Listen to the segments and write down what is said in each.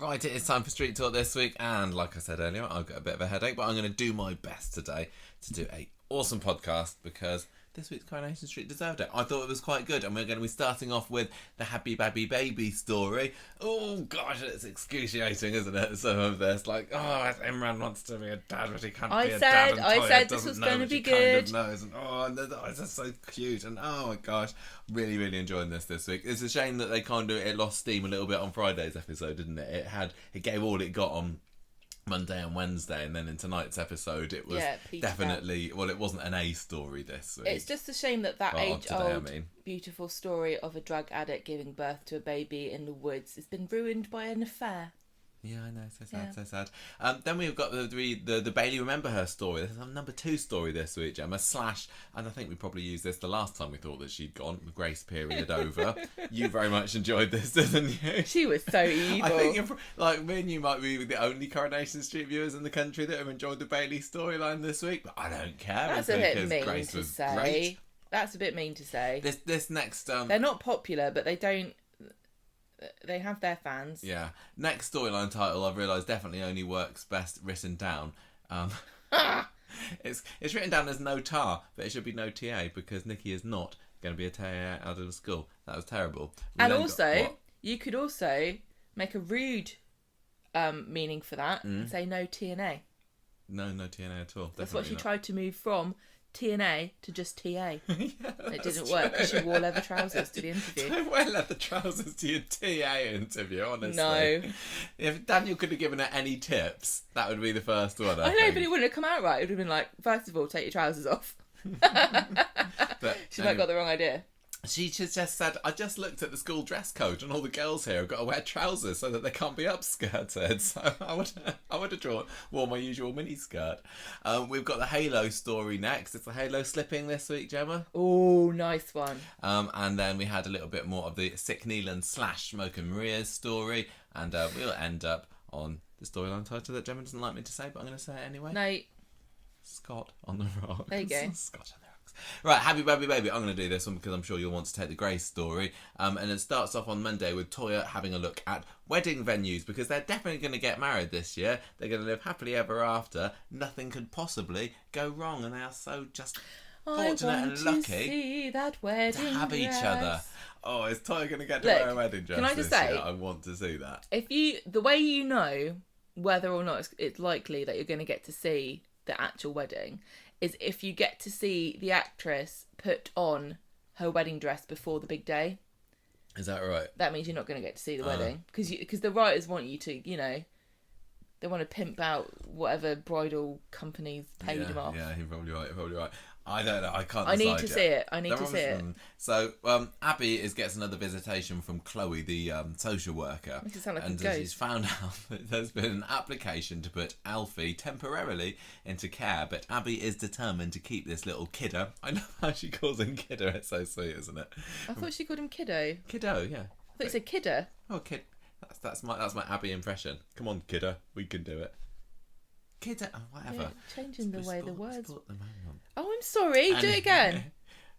Right, it is time for Street Talk this week, and like I said earlier, I've got a bit of a headache, but I'm going to do my best today to do a awesome podcast because this week's Coronation Street deserved it. I thought it was quite good, and we're going to be starting off with the Happy Babby Baby story. Oh gosh, it's excruciating, isn't it? Some of this, like, oh, Imran wants to be a dad, but he can't be a dad. And I Toyah said this was going to be good. Kind of knows, and it's just so cute, and oh my gosh, really, really enjoying this week. It's a shame that it lost steam a little bit on Friday's episode, didn't it? It gave all it got on Monday and Wednesday, and then in tonight's episode it was definitely it wasn't an A story this week. It's just a shame that age-old beautiful story of a drug addict giving birth to a baby in the woods has been ruined by an affair. Yeah, I know, so sad, so sad. Then we've got the Bailey Remember Her story. This is our number 2 story this week, Gemma, and I think we probably used this the last time we thought that she'd gone, the grace period over. You very much enjoyed this, didn't you? She was so evil. I think me and you might be the only Coronation Street viewers in the country that have enjoyed the Bailey storyline this week, but I don't care. That's a bit mean to say. Great. That's a bit mean to say. This next... They're not popular, but they don't... They have their fans. Yeah. Next storyline title, I've realised, definitely only works best written down. It's written down as no tar, but it should be no TA because Nicky is not going to be a TA out of school. That was terrible. You could also make a rude meaning for that and say no TNA. No TNA at all. That's what she tried to move from TNA to just TA. Yeah, it didn't work because she wore leather trousers to the interview. Don't wear leather trousers to your TA interview, honestly. No. If Daniel could have given her any tips, that would be the first one. I know, but it wouldn't have come out right. It would have been like, first of all, take your trousers off. She might have got the wrong idea. She just said, I just looked at the school dress code and all the girls here have got to wear trousers so that they can't be upskirted. So I would have worn my usual mini skirt. We've got the Halo story next. It's the Halo slipping this week, Gemma. Oh, nice one. And then we had a little bit more of the Sick Neelan / Smoke and Maria's story. And we'll end up on the storyline title that Gemma doesn't like me to say, but I'm going to say it anyway. No. Scott on the Rocks. There you go. Scott on the Rocks. Right, Happy Babby Baby. I'm going to do this one because I'm sure you'll want to take the Grace story. And it starts off on Monday with Toyah having a look at wedding venues because they're definitely going to get married this year. They're going to live happily ever after. Nothing could possibly go wrong, and they are so just fortunate and lucky to see that wedding to have each dress. other. Oh, is Toyah going to get to wear a wedding dress? Can I just this say, year? I want to see that. The way you know whether or not it's likely that you're going to get to see the actual wedding is if you get to see the actress put on her wedding dress before the big day. Is that right? That means you're not going to get to see the wedding because the writers want you to, they want to pimp out whatever bridal companies paid them off. Yeah, you're probably right. I don't know. I can't. I need to see it. So Abby gets another visitation from Chloe, the social worker, makes it sound like and a ghost. She's found out that there's been an application to put Alfie temporarily into care, but Abby is determined to keep this little kiddo. I love how she calls him kiddo. It's so sweet, isn't it? I thought she called him kiddo. Kiddo, yeah. I thought you said kiddo. Oh, kid. That's my Abby impression. Come on, kiddo, we can do it. Kiddo, whatever. Yeah, changing the way the words. Oh, I'm sorry. Do it again.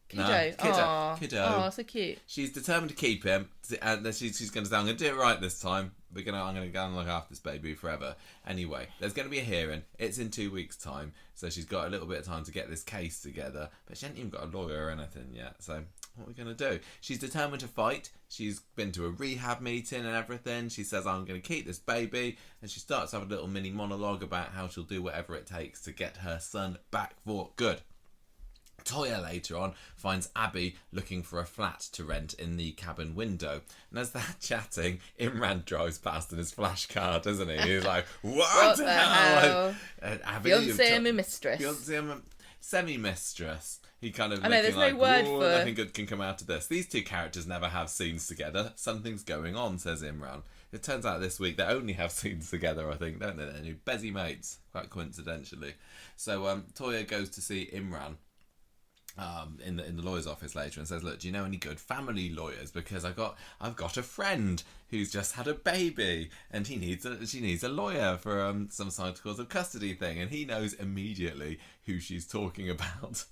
Kiddo. No, kiddo. Oh, so cute. She's determined to keep him, and she's going to say, "I'm going to do it right this time. I'm going to go and look after this baby forever." Anyway, there's going to be a hearing. It's in 2 weeks' time, so she's got a little bit of time to get this case together. But she hasn't even got a lawyer or anything yet. So what are we going to do? She's determined to fight. She's been to a rehab meeting and everything. She says, "I'm going to keep this baby," and she starts to have a little mini monologue about how she'll do whatever it takes to get her son back for good. Toyah later on finds Abby looking for a flat to rent in the cabin window. And as they're chatting, Imran drives past in his flash car, doesn't he? He's like, what the hell? Abby, Fiancé and mistress. Fiancé and semi-mistress. He kind of I know, there's no word for... nothing good can come out of this. These two characters never have scenes together. Something's going on, says Imran. It turns out this week they only have scenes together, I think, don't they? They're busy mates, quite coincidentally. So Toyah goes to see Imran in the lawyer's office later and says, "Look, do you know any good family lawyers? Because I've got a friend who's just had a baby and she needs a lawyer for some sort of custody thing, and he knows immediately who she's talking about."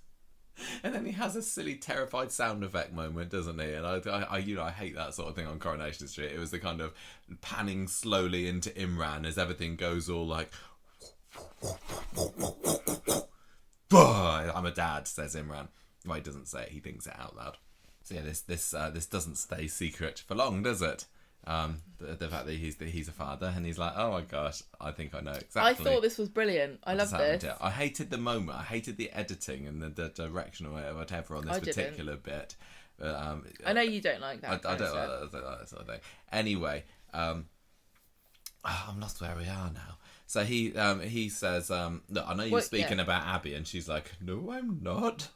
And then he has a silly, terrified sound effect moment, doesn't he? And I hate that sort of thing on Coronation Street. It was the kind of panning slowly into Imran as everything goes all like, I'm a dad, says Imran. Well, he doesn't say it, he thinks it out loud. So yeah, this doesn't stay secret for long, does it? The fact that he's a father, and he's like, oh my gosh, I think I know exactly. I thought this was brilliant. I love this. I hated the moment. I hated the editing and the direction or whatever on this particular bit. But, I know you don't like that. I don't like that sort of thing. Anyway, I'm lost where we are now. So he says, look, I know you're speaking about Abby, and she's like, no, I'm not.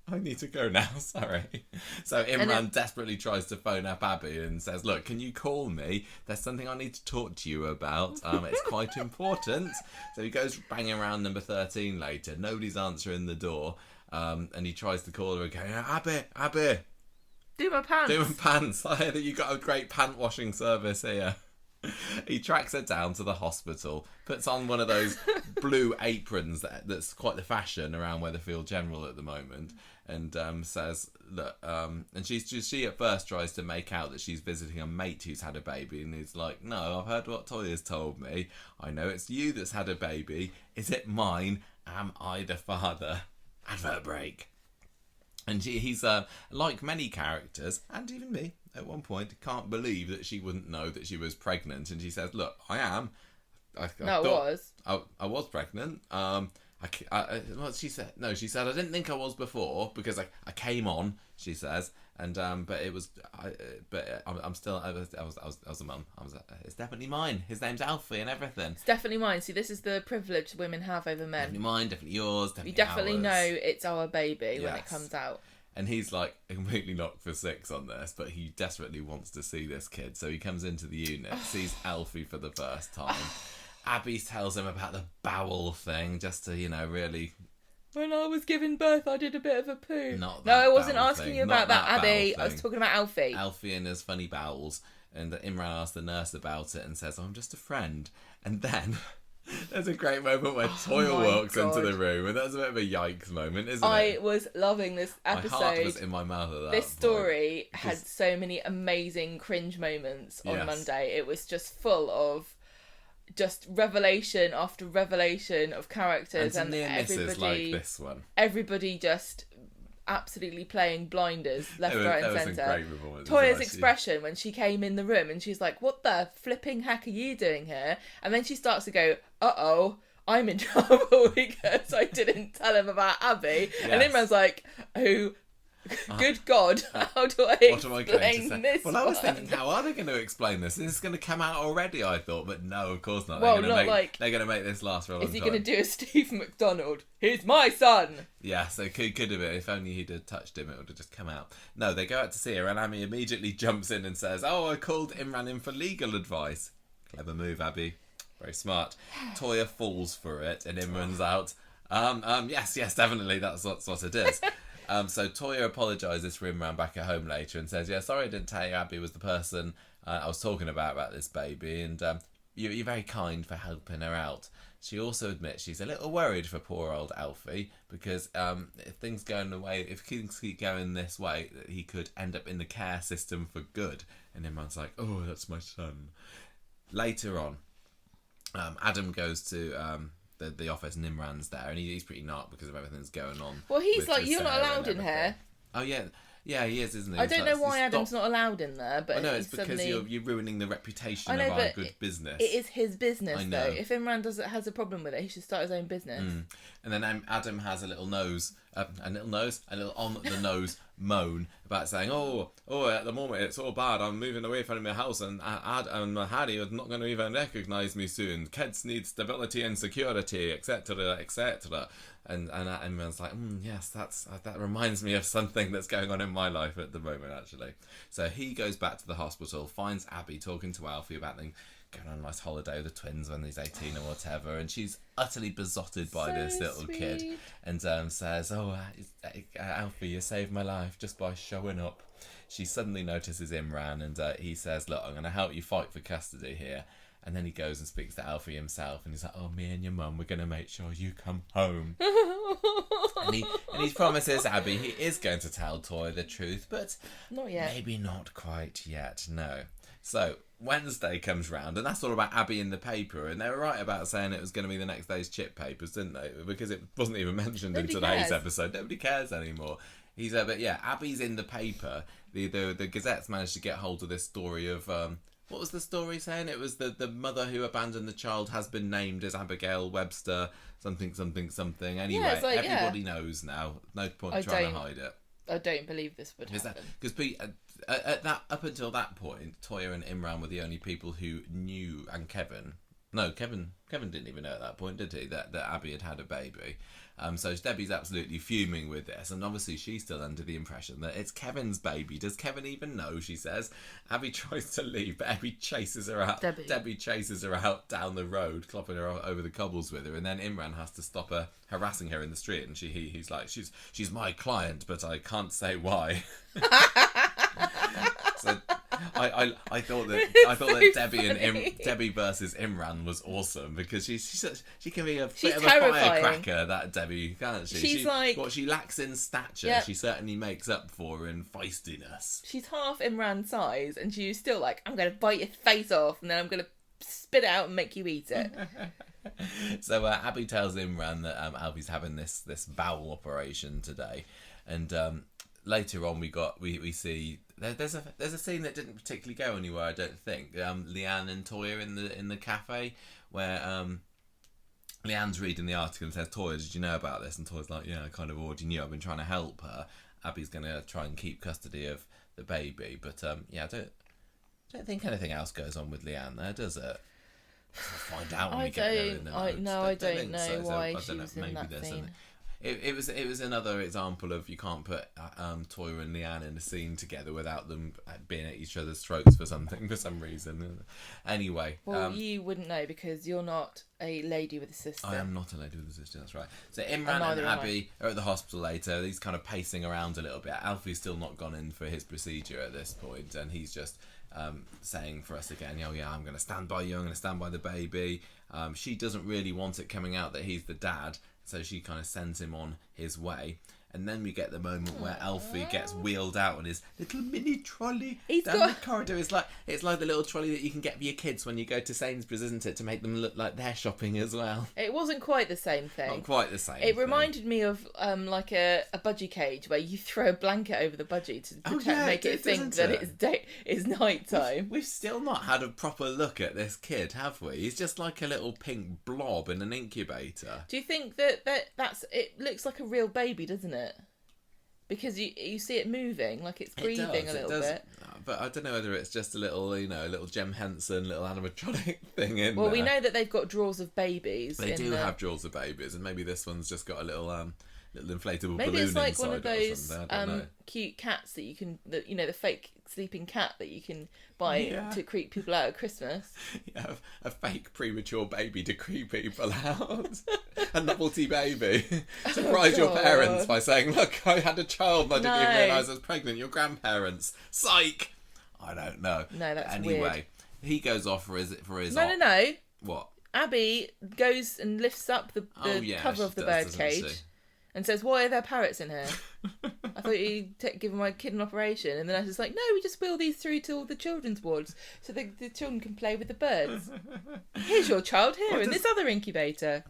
I need to go now, sorry. So Imran desperately tries to phone up Abby and says, look, can you call me? There's something I need to talk to you about. It's quite important. So he goes banging around number 13 later. Nobody's answering the door. And he tries to call her again. Abby. Do my pants. I hear that you got a great pant washing service here. He tracks her down to the hospital, puts on one of those blue aprons that's quite the fashion around Weatherfield General at the moment, and says that and she at first tries to make out that she's visiting a mate who's had a baby, and he's like, no, I've heard what Toyah's told me. I know it's you that's had a baby. Is it mine? Am I the father? Advert break. And he's like many characters, and even me at one point, can't believe that she wouldn't know that she was pregnant. And she says, look, I am. I was pregnant. What she said? No, she said, I didn't think I was before because I came on, she says. And but it was, I'm still, I was a mum. It's definitely mine. His name's Alfie and everything. It's definitely mine. See, this is the privilege women have over men. Definitely mine, definitely yours, definitely you definitely ours. know it's our baby when it comes out. And he's like completely knocked for six on this, but he desperately wants to see this kid. So he comes into the unit, sees Alfie for the first time. Abby tells him about the bowel thing, just to, really... When I was giving birth, I did a bit of a poo. No, I wasn't asking you about that, Abby. I was talking about Alfie. Alfie and his funny bowels. And Imran asks the nurse about it and says, I'm just a friend. And then... There's a great moment where Toyah walks into the room, and that's a bit of a yikes moment, isn't it? I was loving this episode. My heart was in my mouth at that This story had so many amazing cringe moments on Monday. It was just full of just revelation after revelation of characters, and everybody like this one. Everybody just absolutely playing blinders left, right and centre. Toyah's expression when she came in the room and she's like, what the flipping heck are you doing here? And then she starts to go, uh-oh, I'm in trouble because I didn't tell him about Abby. Yes. And Imran's like, oh, good God, how do I explain this? Well, I was thinking, how are they going to explain this? Is this going to come out already, I thought, but no, of course not. Well, they're going to make this last for a long time. Is he going to do a Steve McDonald? He's my son! Yeah, so could have been. If only he'd have touched him, it would have just come out. No, they go out to see her, and Abby immediately jumps in and says, oh, I called Imran in for legal advice. Clever move, Abby. Very smart. Toyah falls for it, and Imran's out. Yes, definitely, that's what it is. So Toyah apologises for Imran back at home later and says, yeah, sorry I didn't tell you Abby was the person I was talking about this baby, and you're very kind for helping her out. She also admits she's a little worried for poor old Alfie because if things keep going this way, he could end up in the care system for good. And Imran's like, oh, that's my son. Later on, Adam goes to... the office, and Imran's there, and he's pretty knocked because of everything that's going on. Well, he's like, you're not allowed in here. Oh yeah, he is, isn't he? I don't know why Adam's not allowed in there, but I know it's because you're ruining the reputation of our good business. It is his business, though. If Imran has a problem with it, he should start his own business. And then Adam has a little on the nose moan about saying, oh, at the moment it's all bad. I'm moving away from my house, and Harry is not going to even recognise me soon. Kids need stability and security, etc., etc. And Imran's like, yes, that reminds me of something that's going on in my life at the moment, actually. So he goes back to the hospital, finds Abby talking to Alfie about them going on a nice holiday with the twins when he's 18 or whatever, and she's utterly besotted by this little kid, and says, oh, Alfie, you saved my life just by showing up. she suddenly notices Imran, and he says, look, I'm going to help you fight for custody here. And then he goes and speaks to Alfie himself, and he's like, oh, me and your mum, we're going to make sure you come home. and he promises Abby he is going to tell Toyah the truth, but not yet. Maybe not quite yet, no. So Wednesday comes round, and that's all about Abby in the paper, and they were right about saying it was going to be the next day's chip papers, didn't they? Because it wasn't even mentioned in today's episode. Nobody cares anymore. But yeah, Abby's in the paper. The Gazette's managed to get hold of this story of what was the story saying? It was the mother who abandoned the child has been named as Abigail Webster something. Anyway, everybody knows now. No point trying to hide it. I don't believe this would happen. Because up until that point, Toyah and Imran were the only people who knew, and Kevin didn't even know at that point, did he, that Abby had a baby. So Debbie's absolutely fuming with this, and obviously she's still under the impression that it's Kevin's baby. Does Kevin even know, she says. Abby tries to leave, but Abby chases her out. Debbie chases her out down the road, clopping her over the cobbles with her, and then Imran has to stop her harassing her in the street, and he's like, she's my client, but I can't say why. So I thought that Debbie versus Imran was awesome, because she can be a bit of a firecracker, that Debbie, can't she? She's like, what she lacks in stature, yep. She certainly makes up for in feistiness. She's half Imran's size, and she's still like, I'm going to bite your face off, and then I'm going to spit it out and make you eat it. So Abby tells Imran that Alfie's having this bowel operation today, and later on we see there's a scene that didn't particularly go anywhere, I don't think. Leanne and Toyah in the cafe, where Leanne's reading the article and says, Toyah, did you know about this? And Toyah's like, yeah, I kind of already knew. I've been trying to help her. Abby's going to try and keep custody of the baby, but yeah, I don't think anything else goes on with Leanne there, does it? We'll find out when we get there in the notes. I don't know why she was in that scene. It was another example of you can't put Toyah and Leanne in a scene together without them being at each other's throats for some reason. Anyway. Well, you wouldn't know because you're not a lady with a sister. I am not a lady with a sister, that's right. So Imran and Abby are at the hospital later. He's kind of pacing around a little bit. Alfie's still not gone in for his procedure at this point, and he's just saying for us again, oh yeah, I'm going to stand by you, I'm going to stand by the baby. She doesn't really want it coming out that he's the dad, so she kind of sends him on his way. And then we get the moment where Alfie gets wheeled out on his little mini trolley down the corridor. It's like the little trolley that you can get for your kids when you go to Sainsbury's, isn't it? To make them look like they're shopping as well. It wasn't quite the same thing. Not quite the same. It reminded me of like a budgie cage where you throw a blanket over the budgie to make it think that it's night time. We've still not had a proper look at this kid, have we? He's just like a little pink blob in an incubator. Do you think that's it? Looks like a real baby, doesn't it? Because you see it moving, like it's breathing a little bit. But I don't know whether it's just a little, little Jem Henson, little animatronic thing in there. Well, we know that they've got drawers of babies. They do have drawers of babies, and maybe this one's just got a little inflatable balloon inside. Maybe it's like one of those I don't know. cute cats that you can, the fake sleeping cat that you can buy to creep people out at Christmas. Yeah, a fake premature baby to creep people out. A novelty baby. Surprise your parents by saying, look, I had a child and I didn't even realise I was pregnant. Your grandparents. Psych! I don't know. No, that's anyway, weird. He goes off for his No. What? Abby goes and lifts up the cover of the birdcage and says, why are there parrots in here? I thought you'd given my kid an operation. And the nurse is like, no, we just wheel these through to all the children's wards so the children can play with the birds. Here's your child here in this other incubator.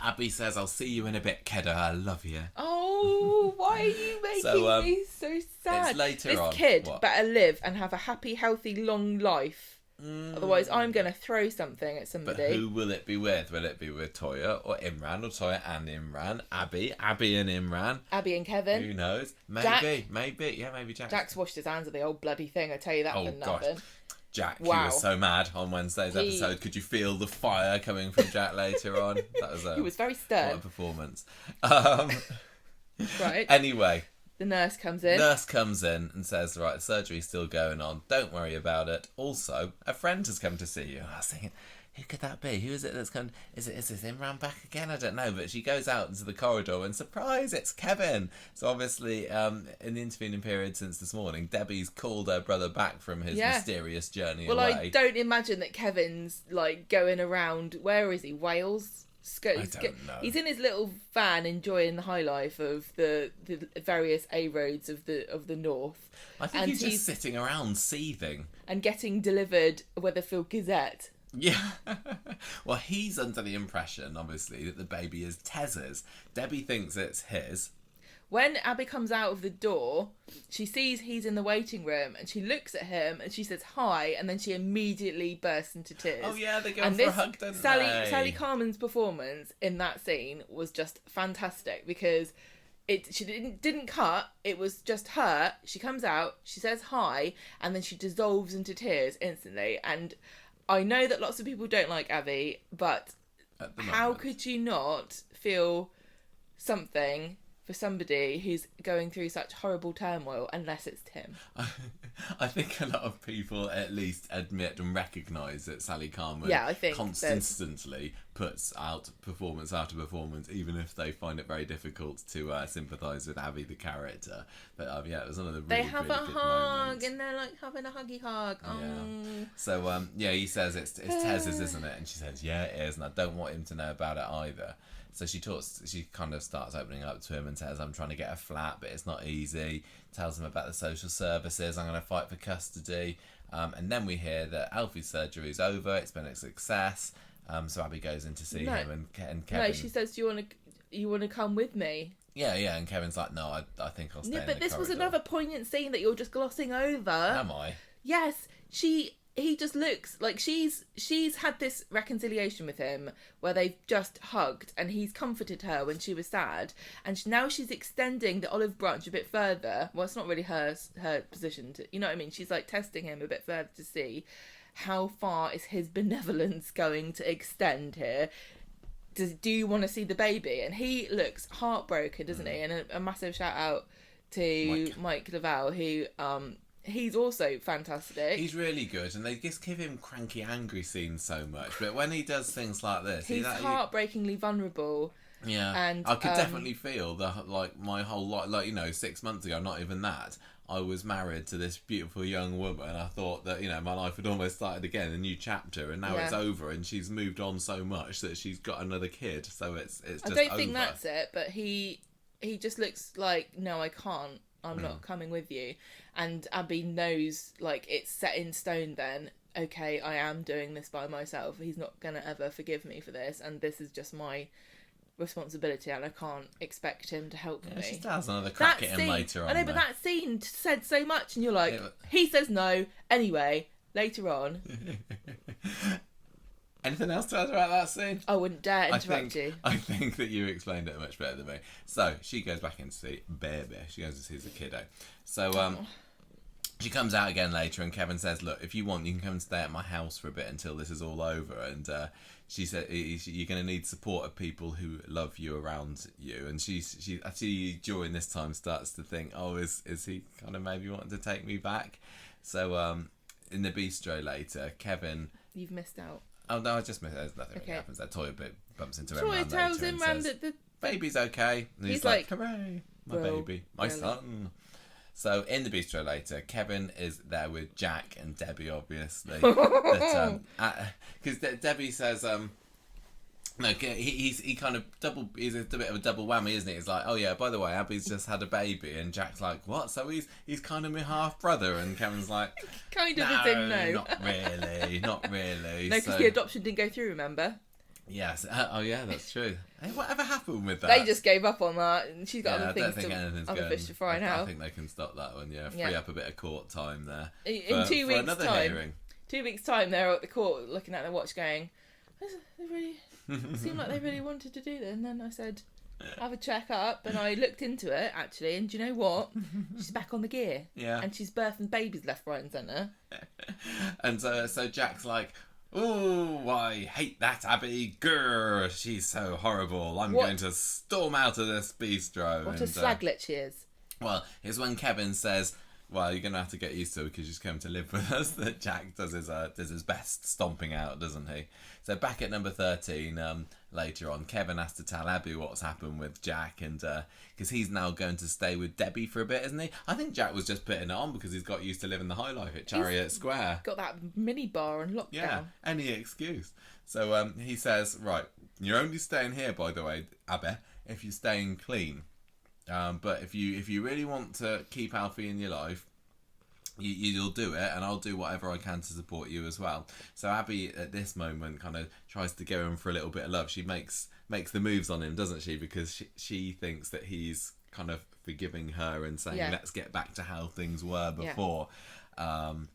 Abby says, I'll see you in a bit, kiddo. I love you. Oh, why are you making me so sad? It's later this on. Kid What? better live and have a happy, healthy, long life. Otherwise, I'm going to throw something at somebody. But who will it be with? Will it be with Toyah or Imran, or Toyah and Imran? Abby and Imran. Abby and Kevin. Who knows? Jack. Maybe Jack. Jack's washed his hands of the old bloody thing, I tell you that for nothing. Gosh. Jack, he was so mad on Wednesday's episode. Could you feel the fire coming from Jack later on? That was he was very stern. What a performance. Right. Anyway. The nurse comes in and says, right, surgery's still going on. Don't worry about it. Also, a friend has come to see you. I was thinking, who could that be? Who is it that's come? Is this Imran back again? I don't know. But she goes out into the corridor and surprise, it's Kevin. So obviously, in the intervening period since this morning, Debbie's called her brother back from his mysterious journey away. I don't imagine that Kevin's like going around. Where is he? Wales. I don't know. He's in his little van enjoying the high life of the various A roads of the north. I think he's just sitting around seething and getting delivered a Weatherfield Gazette. Yeah. Well, he's under the impression, obviously, that the baby is Tez's. Debbie thinks it's his. When Abby comes out of the door, she sees he's in the waiting room and she looks at him and she says hi, and then she immediately bursts into tears. Oh yeah, they go for a hug, don't they? Sally Carman's performance in that scene was just fantastic because she didn't cut. It was just her. She comes out, she says hi, and then she dissolves into tears instantly. And I know that lots of people don't like Abby, but how could you not feel something for somebody who's going through such horrible turmoil unless it's Tim? I think a lot of people at least admit and recognise that Sally Carman constantly puts out performance after performance, even if they find it very difficult to sympathise with Abby the character. But it was one of the really, they have really a good hug moments. and they're like having a huggy hug. Yeah. So he says it's Tez's, isn't it? And she says, yeah, it is, and I don't want him to know about it either. So she kind of starts opening up to him and says, I'm trying to get a flat, but it's not easy. Tells him about the social services. I'm going to fight for custody. And then we hear that Alfie's surgery is over. It's been a success. So Abby goes in to see him and Kevin... No, she says, do you want to come with me? Yeah, and Kevin's like, no, I think I'll stay in the but this corridor. was another poignant scene that you're just glossing over. Am I? Yes, he just looks like she's had this reconciliation with him where they've just hugged and he's comforted her when she was sad, and now she's extending the olive branch a bit further. Well, it's not really her position to, you know what I mean? She's like testing him a bit further to see how far is his benevolence going to extend here. Do you want to see the baby? And he looks heartbroken, doesn't he? And a massive shout out to Mike Lavelle, who he's also fantastic. He's really good, and they just give him cranky, angry scenes so much. But when he does things like this, he's heartbreakingly vulnerable. Yeah, and I could definitely feel that. Like my whole life, 6 months ago, not even that, I was married to this beautiful young woman. I thought that my life had almost started again, a new chapter, and now it's over, and she's moved on so much that she's got another kid. So it's just. I don't think that's it, but he just looks like, no, I can't. I'm not coming with you. And Abby knows, like, it's set in stone then. Okay, I am doing this by myself. He's not going to ever forgive me for this. And this is just my responsibility. And I can't expect him to help me. She has another crack at him later on. I know, but that scene said so much. And you're like, he says no. Anyway, later on. Anything else to add about that scene? I wouldn't dare interrupt you. I think that you explained it much better than me. So, she goes back in to see baby. She goes to see the kiddo. So, she comes out again later, and Kevin says, look, if you want, you can come and stay at my house for a bit until this is all over. And she said, you're going to need support of people who love you around you. And she actually, during this time, starts to think, oh, is he kind of maybe wanting to take me back? So, in the bistro later, Kevin... You've missed out. Oh, no, I just missed it. There's nothing really happens. That Toyah bit bumps into Imran later. Toyah tells Imran that the baby's okay. And he's like, hooray, my baby, my son. So, in the bistro later, Kevin is there with Jack and Debbie, obviously. Because Debbie says, no, he's a bit of a double whammy, isn't he? He's like, oh yeah, by the way, Abby's just had a baby, and Jack's like, what? So he's kind of my half brother, and Kevin's like, kind of not really. No, because the adoption didn't go through, remember? Yes. Oh yeah, that's true. Hey, whatever happened with that? They just gave up on that, and she's got other fish to fry now. I think they can stop that one. Yeah, free up a bit of court time there. In 2 weeks' another time. Hearing. 2 weeks' time, they're at the court looking at their watch, going, they really seemed like they really wanted to do this. And then I said, have a check up, and I looked into it actually, and do you know what? She's back on the gear. Yeah. And she's birthing babies left, right, and centre. And so Jack's like, oh, I hate that Abby. Grr, she's so horrible. I'm going to storm out of this bistro. What a slaglet she is. Well, here's when Kevin says, well, you're gonna have to get used to it because she's come to live with us. That Jack does his best stomping out, doesn't he? So back at number 13, later on, Kevin has to tell Abby what's happened with Jack, and because he's now going to stay with Debbie for a bit, isn't he? I think Jack was just putting it on because he's got used to living the high life at Chariot Square. Got that mini bar on lockdown. Yeah, any excuse. So he says, right, you're only staying here, by the way, Abby, if you're staying clean. But if you really want to keep Alfie in your life, you'll do it, and I'll do whatever I can to support you as well. So Abby at this moment kind of tries to go in for a little bit of love. She makes the moves on him, doesn't she? Because she thinks that he's kind of forgiving her and saying, let's get back to how things were before. Hey,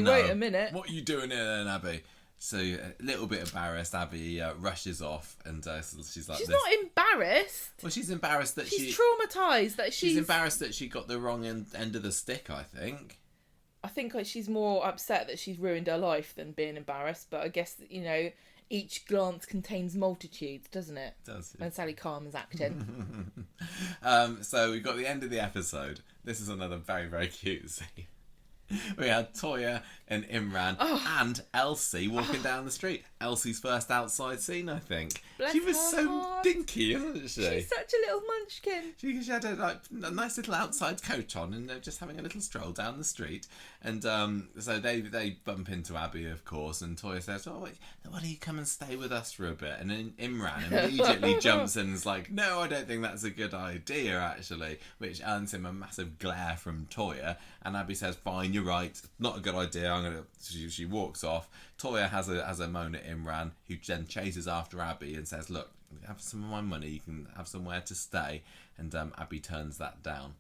no, wait a minute. What are you doing here then, Abby? So a little bit embarrassed, Abby rushes off, and she's like, she's not embarrassed. Well, she's embarrassed that she's traumatized that she's embarrassed that she got the wrong end of the stick, I think. I think she's more upset that she's ruined her life than being embarrassed. But I guess, each glance contains multitudes, doesn't it? It does. When Sally Carmen's acting. So we've got the end of the episode. This is another very, very cute scene. We had Toyah and Imran and Elsie walking down the street. Elsie's first outside scene, I think. Bless she was her so heart. Dinky, wasn't she? She's such a little munchkin. She had a nice little outside coat on, and they're just having a little stroll down the street. And so they bump into Abby, of course, and Toyah says, why don't you come and stay with us for a bit? And then Imran immediately jumps in and is like, no, I don't think that's a good idea, actually, which earns him a massive glare from Toyah. And Abby says, fine, you're right, not a good idea. She walks off. Toyah has a moan at Imran, who then chases after Abby and says, look, have some of my money, you can have somewhere to stay. And Abby turns that down.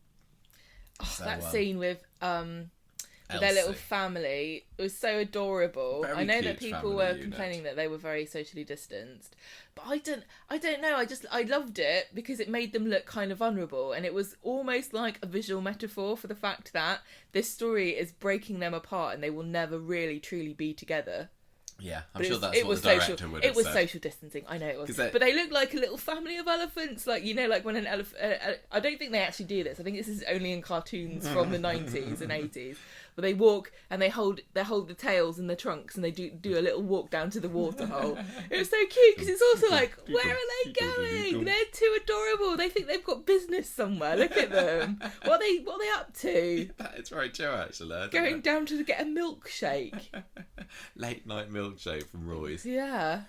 That scene with their little family, it was so adorable. Very I know cute that people were complaining that they were very socially distanced, but I don't know. I loved it because it made them look kind of vulnerable, and it was almost like a visual metaphor for the fact that this story is breaking them apart, and they will never really truly be together. Yeah, I'm sure that's what the director would have said. It was social distancing, I know it was. But they look like a little family of elephants, like when an elephant... I don't think they actually do this. I think this is only in cartoons from the 90s and 80s. But they walk and they hold the tails in the trunks, and they do a little walk down to the water hole. It was so cute because it's also like, where are they going? They're too adorable. They think they've got business somewhere. Look at them. What are they up to? That is very true, actually. Going down to get a milkshake. Late night milkshake from Roy's. Yeah.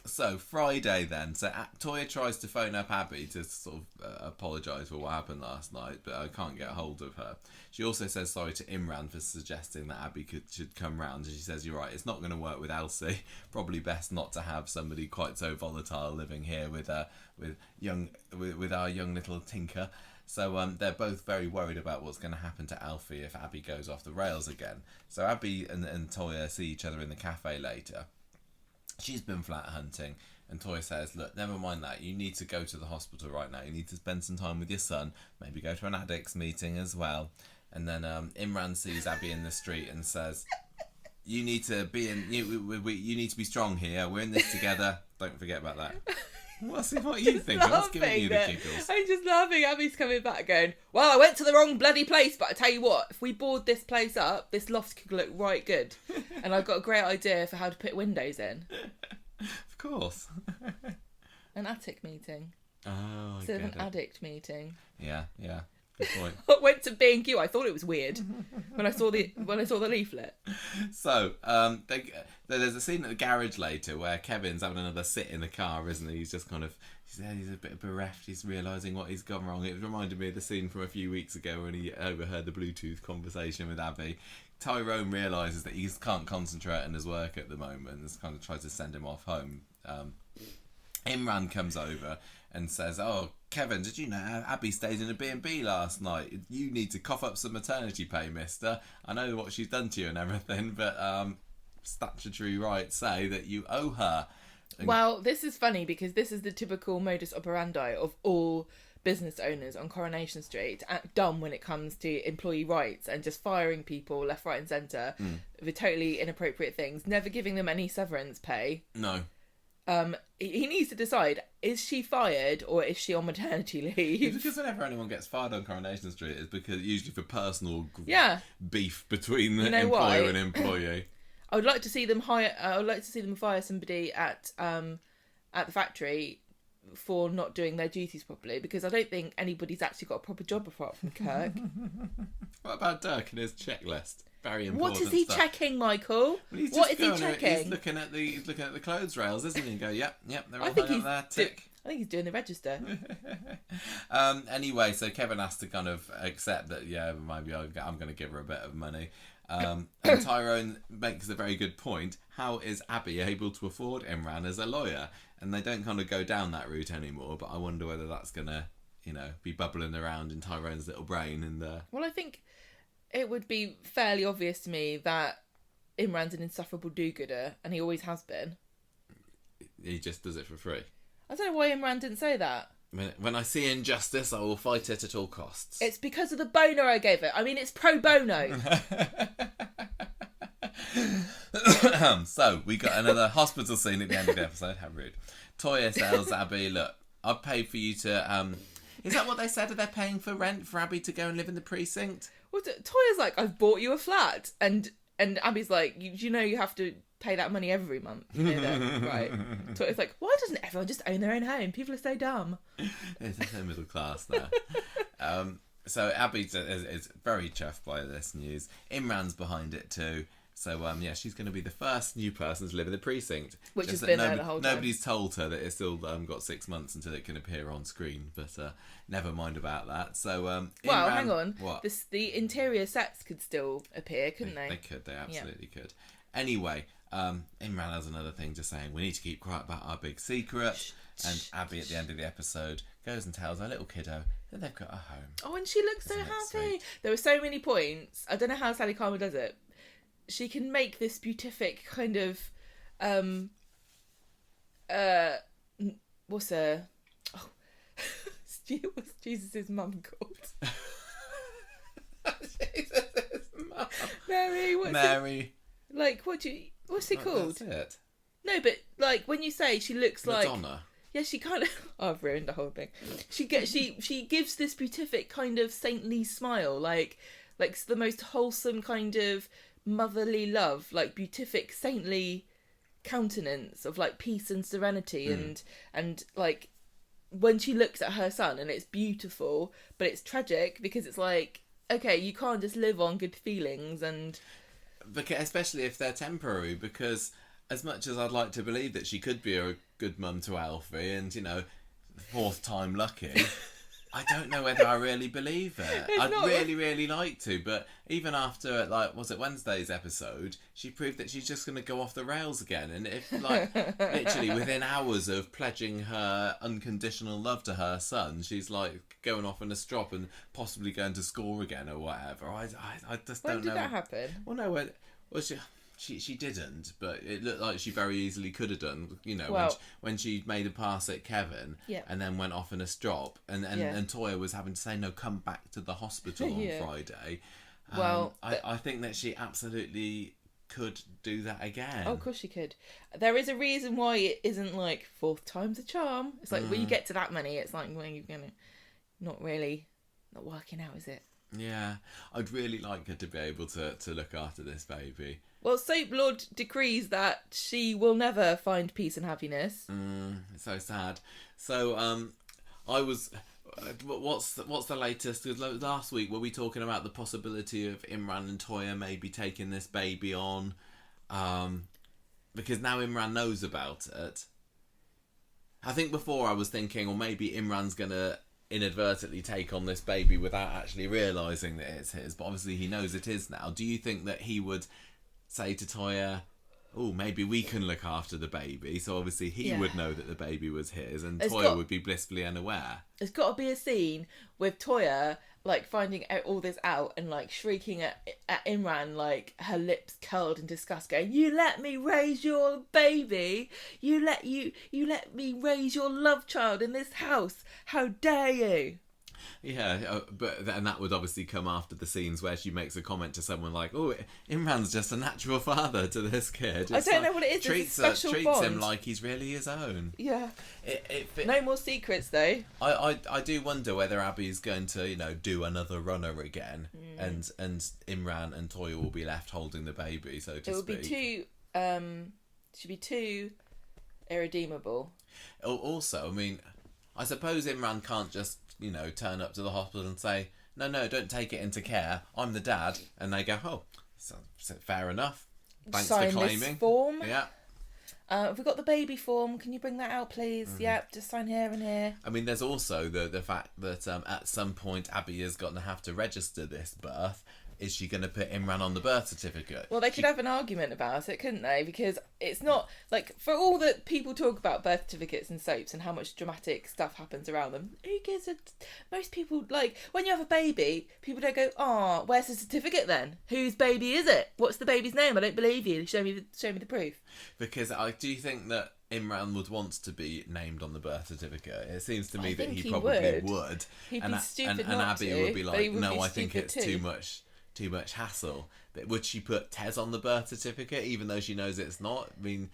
So Friday then. So Toyah tries to phone up Abby to sort of apologise for what happened last night, but I can't get hold of her. She also says sorry to Imran for suggesting that Abby should come round, and she says, you're right, it's not going to work with Elsie. Probably best not to have somebody quite so volatile living here with our young little tinker. So they're both very worried about what's going to happen to Alfie if Abby goes off the rails again. So Abby and Toyah see each other in the cafe later. She's been flat hunting, and Toyah says, look, never mind that. You need to go to the hospital right now. You need to spend some time with your son. Maybe go to an addicts meeting as well. And then Imran sees Abby in the street and says, you need to be you need to be strong here. We're in this together. Don't forget about that. What are you thinking? What's giving you the giggles? I'm just laughing. Abby's coming back going, well, I went to the wrong bloody place, but I tell you what, if we board this place up, this loft could look right good. And I've got a great idea for how to put windows in. Of course. An attic meeting. Oh, instead of an addict meeting. Yeah. Good point. I went to B&Q. I thought it was weird when I saw the leaflet. So there's a scene at the garage later where Kevin's having another sit in the car, isn't he? He's just kind of he's a bit bereft. He's realising what he's gone wrong. It reminded me of the scene from a few weeks ago when he overheard the Bluetooth conversation with Abby. Tyrone realises that he can't concentrate on his work at the moment. This kind of tries to send him off home. Imran comes over and says, oh, Kevin, did you know Abby stayed in a B&B last night? You need to cough up some maternity pay, mister. I know what she's done to you and everything, but statutory rights say that you owe her. Well, this is funny because this is the typical modus operandi of all business owners on Coronation Street, act dumb when it comes to employee rights and just firing people left, right and centre with totally inappropriate things, never giving them any severance pay. No. he needs to decide, is she fired or is she on maternity leave? Because whenever anyone gets fired on Coronation Street, it's because usually for personal beef between the employer and employee. I would like to see them fire somebody at the factory for not doing their duties properly, because I don't think anybody's actually got a proper job apart from Kirk. What about Dirk and his checklist? Very important. What is he checking, Michael? What is he checking? He's looking at the clothes rails, isn't he? And go, yep, they're all I think hung up there. Tick. I think he's doing the register. Anyway, so Kevin has to kind of accept that, maybe I'm going to give her a bit of money. And Tyrone makes a very good point. How is Abby able to afford Imran as a lawyer? And they don't kind of go down that route anymore, but I wonder whether that's going to, be bubbling around in Tyrone's little brain. Well, I think it would be fairly obvious to me that Imran's an insufferable do-gooder, and he always has been. He just does it for free. I don't know why Imran didn't say that. When I see injustice, I will fight it at all costs. It's because of the bono I gave it. I mean, it's pro bono. So, we got another hospital scene at the end of the episode. How rude. Toyah tells Abby, look, I've paid for you to... is that what they said? Are they paying for rent for Abby to go and live in the precinct? Well, Toyah's like, I've bought you a flat. And Abby's like, you know you have to pay that money every month. You know that, right? Toyah's like, why doesn't everyone just own their own home? People are so dumb. It's so middle class now. So Abby is very chuffed by this news. Imran's behind it too. So, she's going to be the first new person to live in the precinct. Which has been there the whole time. Nobody's told her that it's still got 6 months until it can appear on screen. But never mind about that. So, well, Imran, hang on. What? The interior sets could still appear, couldn't they? They could. They absolutely could. Anyway, Imran has another thing to saying, we need to keep quiet about our big secret. And Abby, at the end of the episode, goes and tells her little kiddo that they've got a home. Oh, and she looks so happy. Sweet? There were so many points. I don't know how Sally Karma does it. She can make this beatific kind of, what's Jesus' mum called? Jesus' mum. Mary. Like, what's it called? That's it. No, but like when you say she looks Madonna. Like, yeah, she kind of. Oh, I've ruined the whole thing. She gives this beatific kind of saintly smile, like the most wholesome kind of motherly love, like beatific saintly countenance of like peace and serenity, and like when she looks at her son, and it's beautiful, but it's tragic because it's like, okay, you can't just live on good feelings, and especially if they're temporary, because as much as I'd like to believe that she could be a good mum to Alfie and, fourth time lucky, I don't know whether I really believe it. I'd really like to, but even after, was it Wednesday's episode, she proved that she's just going to go off the rails again. And if, literally within hours of pledging her unconditional love to her son, she's, going off in a strop and possibly going to score again or whatever. I just don't know. When did that happen? Well, no, she didn't, but it looked like she very easily could have done, when she made a pass at Kevin, and then went off in a strop, and Toyah was having to say, no, come back to the hospital on Friday. I think that she absolutely could do that again. Oh, of course she could. There is a reason why it isn't like fourth time's a charm. It's like when you get to that many, it's like, well, you're gonna not working out, is it? Yeah, I'd really like her to be able to look after this baby. Well, Soap Lord decrees that she will never find peace and happiness. It's so sad. So, what's the latest? Because last week were we talking about the possibility of Imran and Toyah maybe taking this baby on? Because now Imran knows about it. I think before I was thinking, or maybe Imran's gonna inadvertently take on this baby without actually realising that it's his, but obviously he knows it is now. Do you think that he would say to Toyah, oh, maybe we can look after the baby? So obviously he would know that the baby was his, and Toyah would be blissfully unaware. There's got to be a scene with Toyah finding all this out and shrieking at Imran, her lips curled in disgust, going, "You let me raise your baby! You let me raise your love child in this house! How dare you!" Yeah, but then that would obviously come after the scenes where she makes a comment to someone like, "Oh, Imran's just a natural father to this kid." I don't know what it is. Treats him like he's really his own. Yeah. No more secrets though. I do wonder whether Abby's going to do another runner again, and Imran and Toyah will be left holding the baby. So to speak. It would be too. Should be too irredeemable. Also, I mean, I suppose Imran can't just turn up to the hospital and say, no, don't take it into care, I'm the dad, and they go, oh, so fair enough, thanks sign for claiming this form. Yeah. Have we got the baby form? Can you bring that out, please? Yep, just sign here and here. I mean, there's also the fact that at some point Abby is going to have to register this birth. Is she going to put Imran on the birth certificate? Well, they could have an argument about it, couldn't they? Because it's not, like, for all that people talk about birth certificates and soaps and how much dramatic stuff happens around them, who gives a... Most people, like, when you have a baby, people don't go, oh, where's the certificate then? Whose baby is it? What's the baby's name? I don't believe you. Show me the proof. Because do you think that Imran would want to be named on the birth certificate? It seems to me that he probably would. He'd be stupid and not Abby to, would be like, would no, be I think it's too much hassle. But would she put Tez on the birth certificate even though she knows it's not? I mean,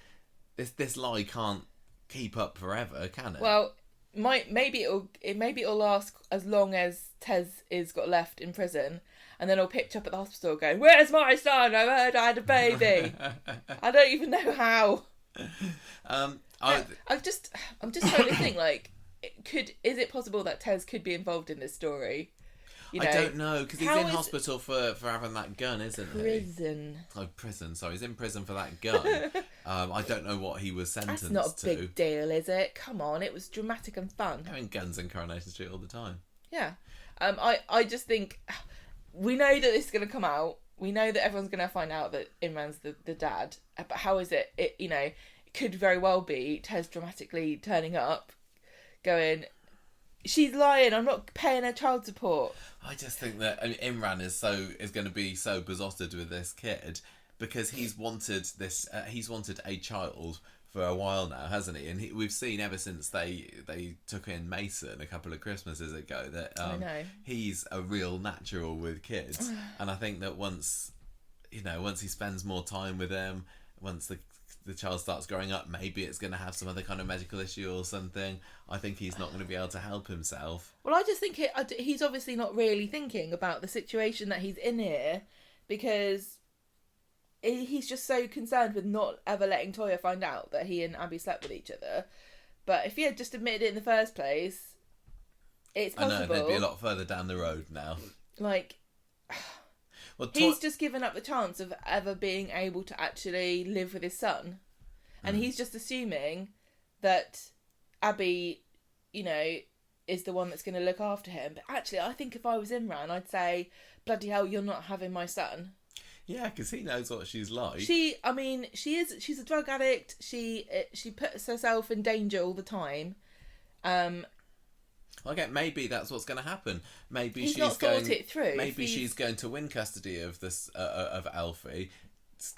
this lie can't keep up forever, can it? Well, maybe it'll last as long as Tez is got left in prison, and then he'll pitch up at the hospital going, "Where's my son? I heard I had a baby." I don't even know how. I'm just trying to think, like, is it possible that Tez could be involved in this story? I don't know, because he's in hospital for having that gun, isn't he? Prison. Oh, prison. Sorry, he's in prison for that gun. I don't know what he was sentenced to. That's not a big deal, is it? Come on, it was dramatic and fun. Having guns in Coronation Street all the time. Yeah. I just think we know that this is going to come out. We know that everyone's going to find out that Imran's the dad. But how is it? It could very well be Tez dramatically turning up, going, she's lying, I'm not paying her child support. I just think that Imran is going to be so besotted with this kid because he's wanted a child for a while now, hasn't he? And we've seen ever since they took in Mason a couple of Christmases ago that he's a real natural with kids. And I think that once he spends more time with them, once the child starts growing up, maybe it's going to have some other kind of medical issue or something. I think he's not going to be able to help himself. Well, I just think he's obviously not really thinking about the situation that he's in here, because he's just so concerned with not ever letting Toyah find out that he and Abby slept with each other. But if he had just admitted it in the first place, it's possible. I know, they'd be a lot further down the road now. Like... Well, he's just given up the chance of ever being able to actually live with his son. And he's just assuming that Abby, is the one that's going to look after him. But actually, I think if I was Imran, I'd say, bloody hell, you're not having my son. Yeah, because he knows what she's like. She's a drug addict. She puts herself in danger all the time. Okay, maybe that's what's going to happen. Maybe she's not thought it through. Maybe she's going to win custody of this of Alfie,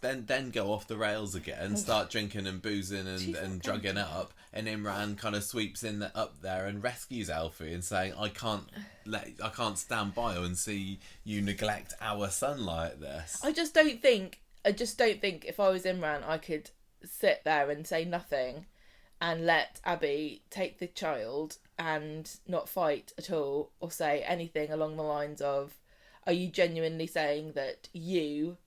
then go off the rails again, start drinking and boozing and drugging up, and Imran kind of sweeps up there and rescues Alfie and saying, I can't stand by you and see you neglect our son like this. I just don't think if I was Imran I could sit there and say nothing and let Abby take the child and not fight at all or say anything along the lines of, are you genuinely saying that you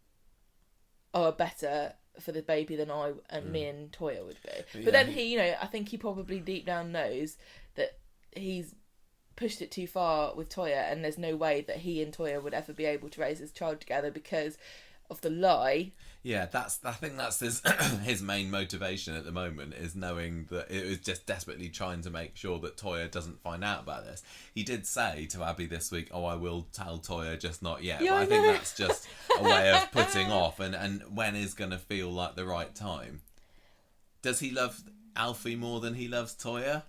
are better for the baby than I and me and Toyah would be? But then he, I think he probably deep down knows that he's pushed it too far with Toyah, and there's no way that he and Toyah would ever be able to raise his child together because of the lie. Yeah, I think that's his his main motivation at the moment, is knowing that it was just desperately trying to make sure that Toyah doesn't find out about this. He did say to Abby this week, I will tell Toyah, just not yet. Yeah, but I think that's just a way of putting off and when is going to feel like the right time. Does he love Alfie more than he loves Toyah?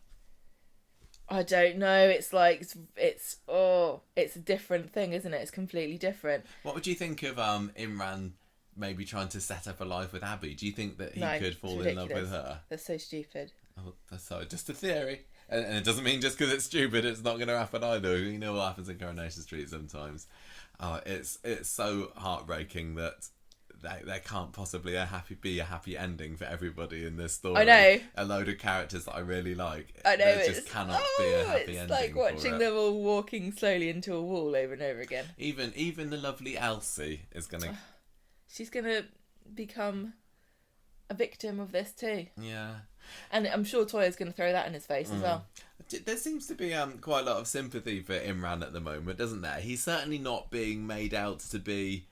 I don't know. It's like it's a different thing, isn't it? It's completely different. What would you think of Imran maybe trying to set up a life with Abby? Do you think that he could fall in love with her? That's so stupid. Oh, that's just a theory. And it doesn't mean just because it's stupid, it's not going to happen either. You know what happens in Coronation Street sometimes. It's so heartbreaking that there can't possibly be a happy ending for everybody in this story. I know. A load of characters that I really like. I know. There just cannot be a happy ending. It's like watching them all walking slowly into a wall over and over again. Even the lovely Elsie is going to... She's going to become a victim of this too. Yeah. And I'm sure Toyah's going to throw that in his face as well. There seems to be quite a lot of sympathy for Imran at the moment, doesn't there? He's certainly not being made out to be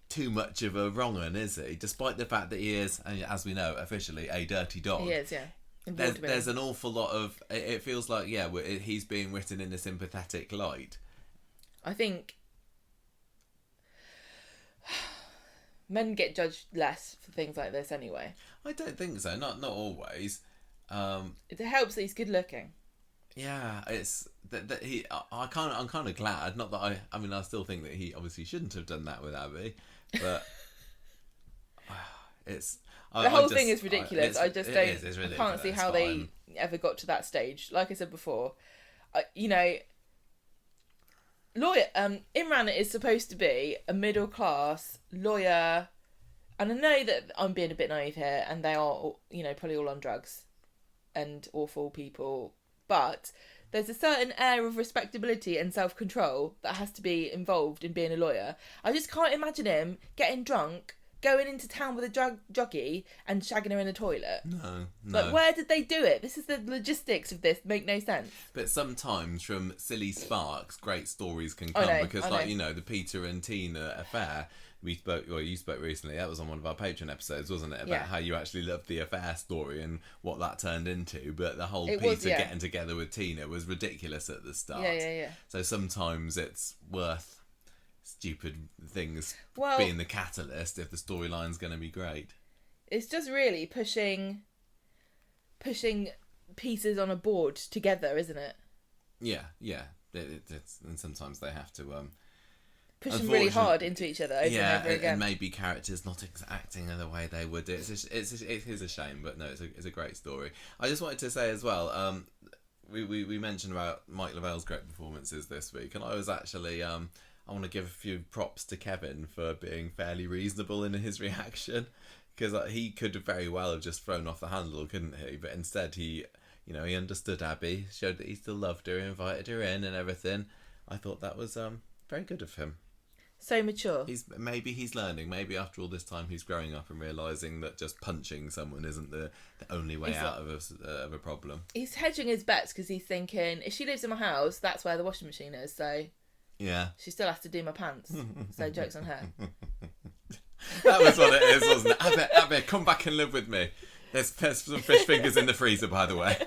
too much of a wrong un, is he? Despite the fact that he is, as we know, officially a dirty dog. He is, yeah. There's an awful lot of... It feels like, he's being written in a sympathetic light. I think men get judged less for things like this anyway. I don't think so. Not always. It helps that he's good looking. Yeah, it's that he. I'm kind of glad. Not that I mean, I still think that he obviously shouldn't have done that with Abby, but it's the whole thing is ridiculous. I just don't. It's ridiculous, I can't see how they ever got to that stage. Like I said before, lawyer Imran is supposed to be a middle class lawyer, and I know that I'm being a bit naive here, and they are, probably all on drugs and awful people. But there's a certain air of respectability and self-control that has to be involved in being a lawyer. I just can't imagine him getting drunk, going into town with a joggy and shagging her in the toilet. No. Like, where did they do it? This is the logistics of this. Make no sense. But sometimes from silly sparks, great stories can come. The Peter and Tina affair. You spoke recently. That was on one of our Patreon episodes, wasn't it? About how you actually loved the affair story and what that turned into. But the whole Peter getting together with Tina was ridiculous at the start. Yeah. So sometimes it's worth stupid things well, being the catalyst if the storyline's going to be great. It's just really pushing pieces on a board together, isn't it? Yeah. It's, and sometimes they have to push them really hard into each other over and over again. And maybe characters not acting in the way they would. It is a shame, but no, it's a great story. I just wanted to say as well, we mentioned about Mike Lavell's great performances this week, and I was actually I want to give a few props to Kevin for being fairly reasonable in his reaction, because he could very well have just thrown off the handle, couldn't he? But instead he understood Abby, showed that he still loved her, invited her in and everything. I thought that was very good of him. So mature. He's learning. Maybe after all this time he's growing up and realising that just punching someone isn't the only way out of a problem. He's hedging his bets because he's thinking, if she lives in my house, that's where the washing machine is, so yeah, she still has to do my pants. So joke's on her. That was what it is, wasn't it? Abby, come back and live with me. There's some fish fingers in the freezer, by the way.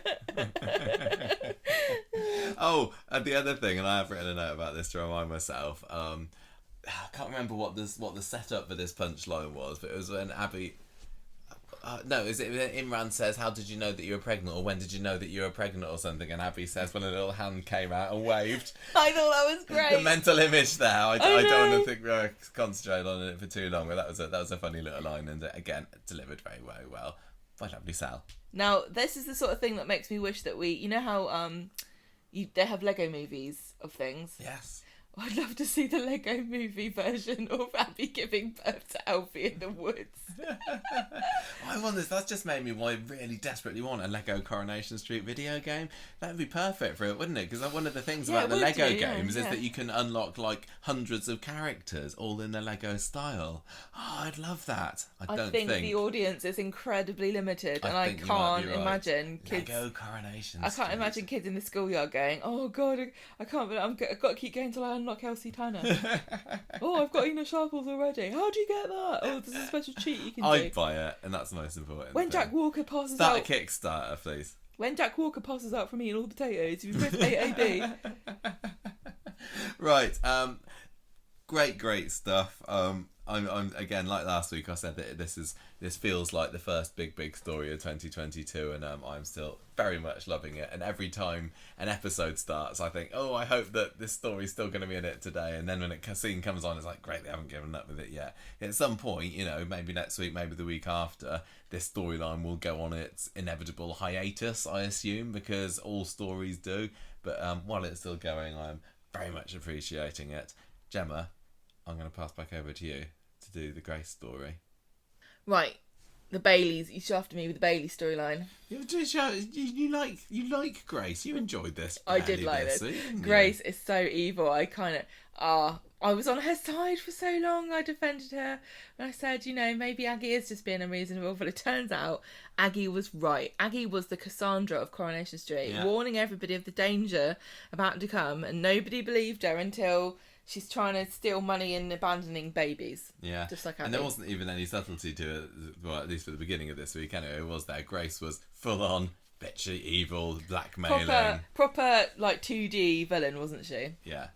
Oh, and the other thing, and I have written a note about this to remind myself. I can't remember what the setup for this punchline was, but it was when Abby... Imran says, how did you know that you were pregnant, or when did you know that you were pregnant, or something, and Abby says when a little hand came out and waved. I thought that was great. The mental image there. I don't want to concentrate on it for too long, but that was a funny little line, and again, delivered very, very well by lovely Sal. Now, this is the sort of thing that makes me wish that how they have Lego movies of things. Yes. I'd love to see the Lego movie version of Abby giving birth to Alfie in the woods. I wonder if that's just made me really desperately want a Lego Coronation Street video game. That would be perfect for it, wouldn't it? Because one of the things about the Lego games is that you can unlock like hundreds of characters all in the Lego style. Oh, I'd love that. I think the audience is incredibly limited, and I can't imagine kids. Lego Coronation. I can't imagine kids in the schoolyard going, "Oh God, I can't. I've got to keep going till I unlock Elsie Tanner." Oh, I've got Ina Sharples already. How do you get that? Oh, there's a special cheat you can do. I'd buy it, and that's the most important. When Jack Walker passes Start out... a Kickstarter, please. When Jack Walker passes out from eating all the potatoes, if you press AAB. Right. Great stuff. I'm again, like last week. I said that this feels like the first big story of 2022, and I'm still very much loving it. And every time an episode starts, I think, oh, I hope that this story's still going to be in it today. And then when a scene comes on, it's like, great, they haven't given up with it yet. At some point, maybe next week, maybe the week after, this storyline will go on its inevitable hiatus, I assume, because all stories do. But while it's still going, I'm very much appreciating it. Gemma, I'm going to pass back over to you to do the Grace story. Right, the Baileys. You shafted me with the Bailey storyline. You like Grace. You enjoyed this. I did like this. Grace is so evil. I was on her side for so long. I defended her. And I said, maybe Aggie is just being unreasonable. But it turns out Aggie was right. Aggie was the Cassandra of Coronation Street, warning everybody of the danger about to come. And nobody believed her until she's trying to steal money and abandoning babies. Yeah. Just like Aggie. And there wasn't even any subtlety to it, well, at least for the beginning of this week, anyway. It was there. Grace was full on, bitchy, evil, blackmailing. Proper like 2D villain, wasn't she? Yeah.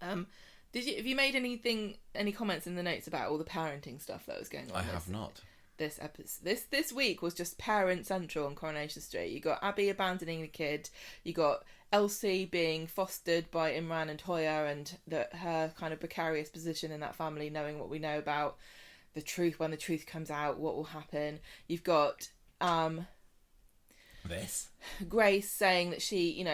Have you made any comments in the notes about all the parenting stuff that was going on? I have not. This episode, this week was just parent central on Coronation Street. You got Abby abandoning the kid. You got Elsie being fostered by Imran and Toyah, and her kind of precarious position in that family, knowing what we know about the truth. When the truth comes out, what will happen? You've got this Grace saying that she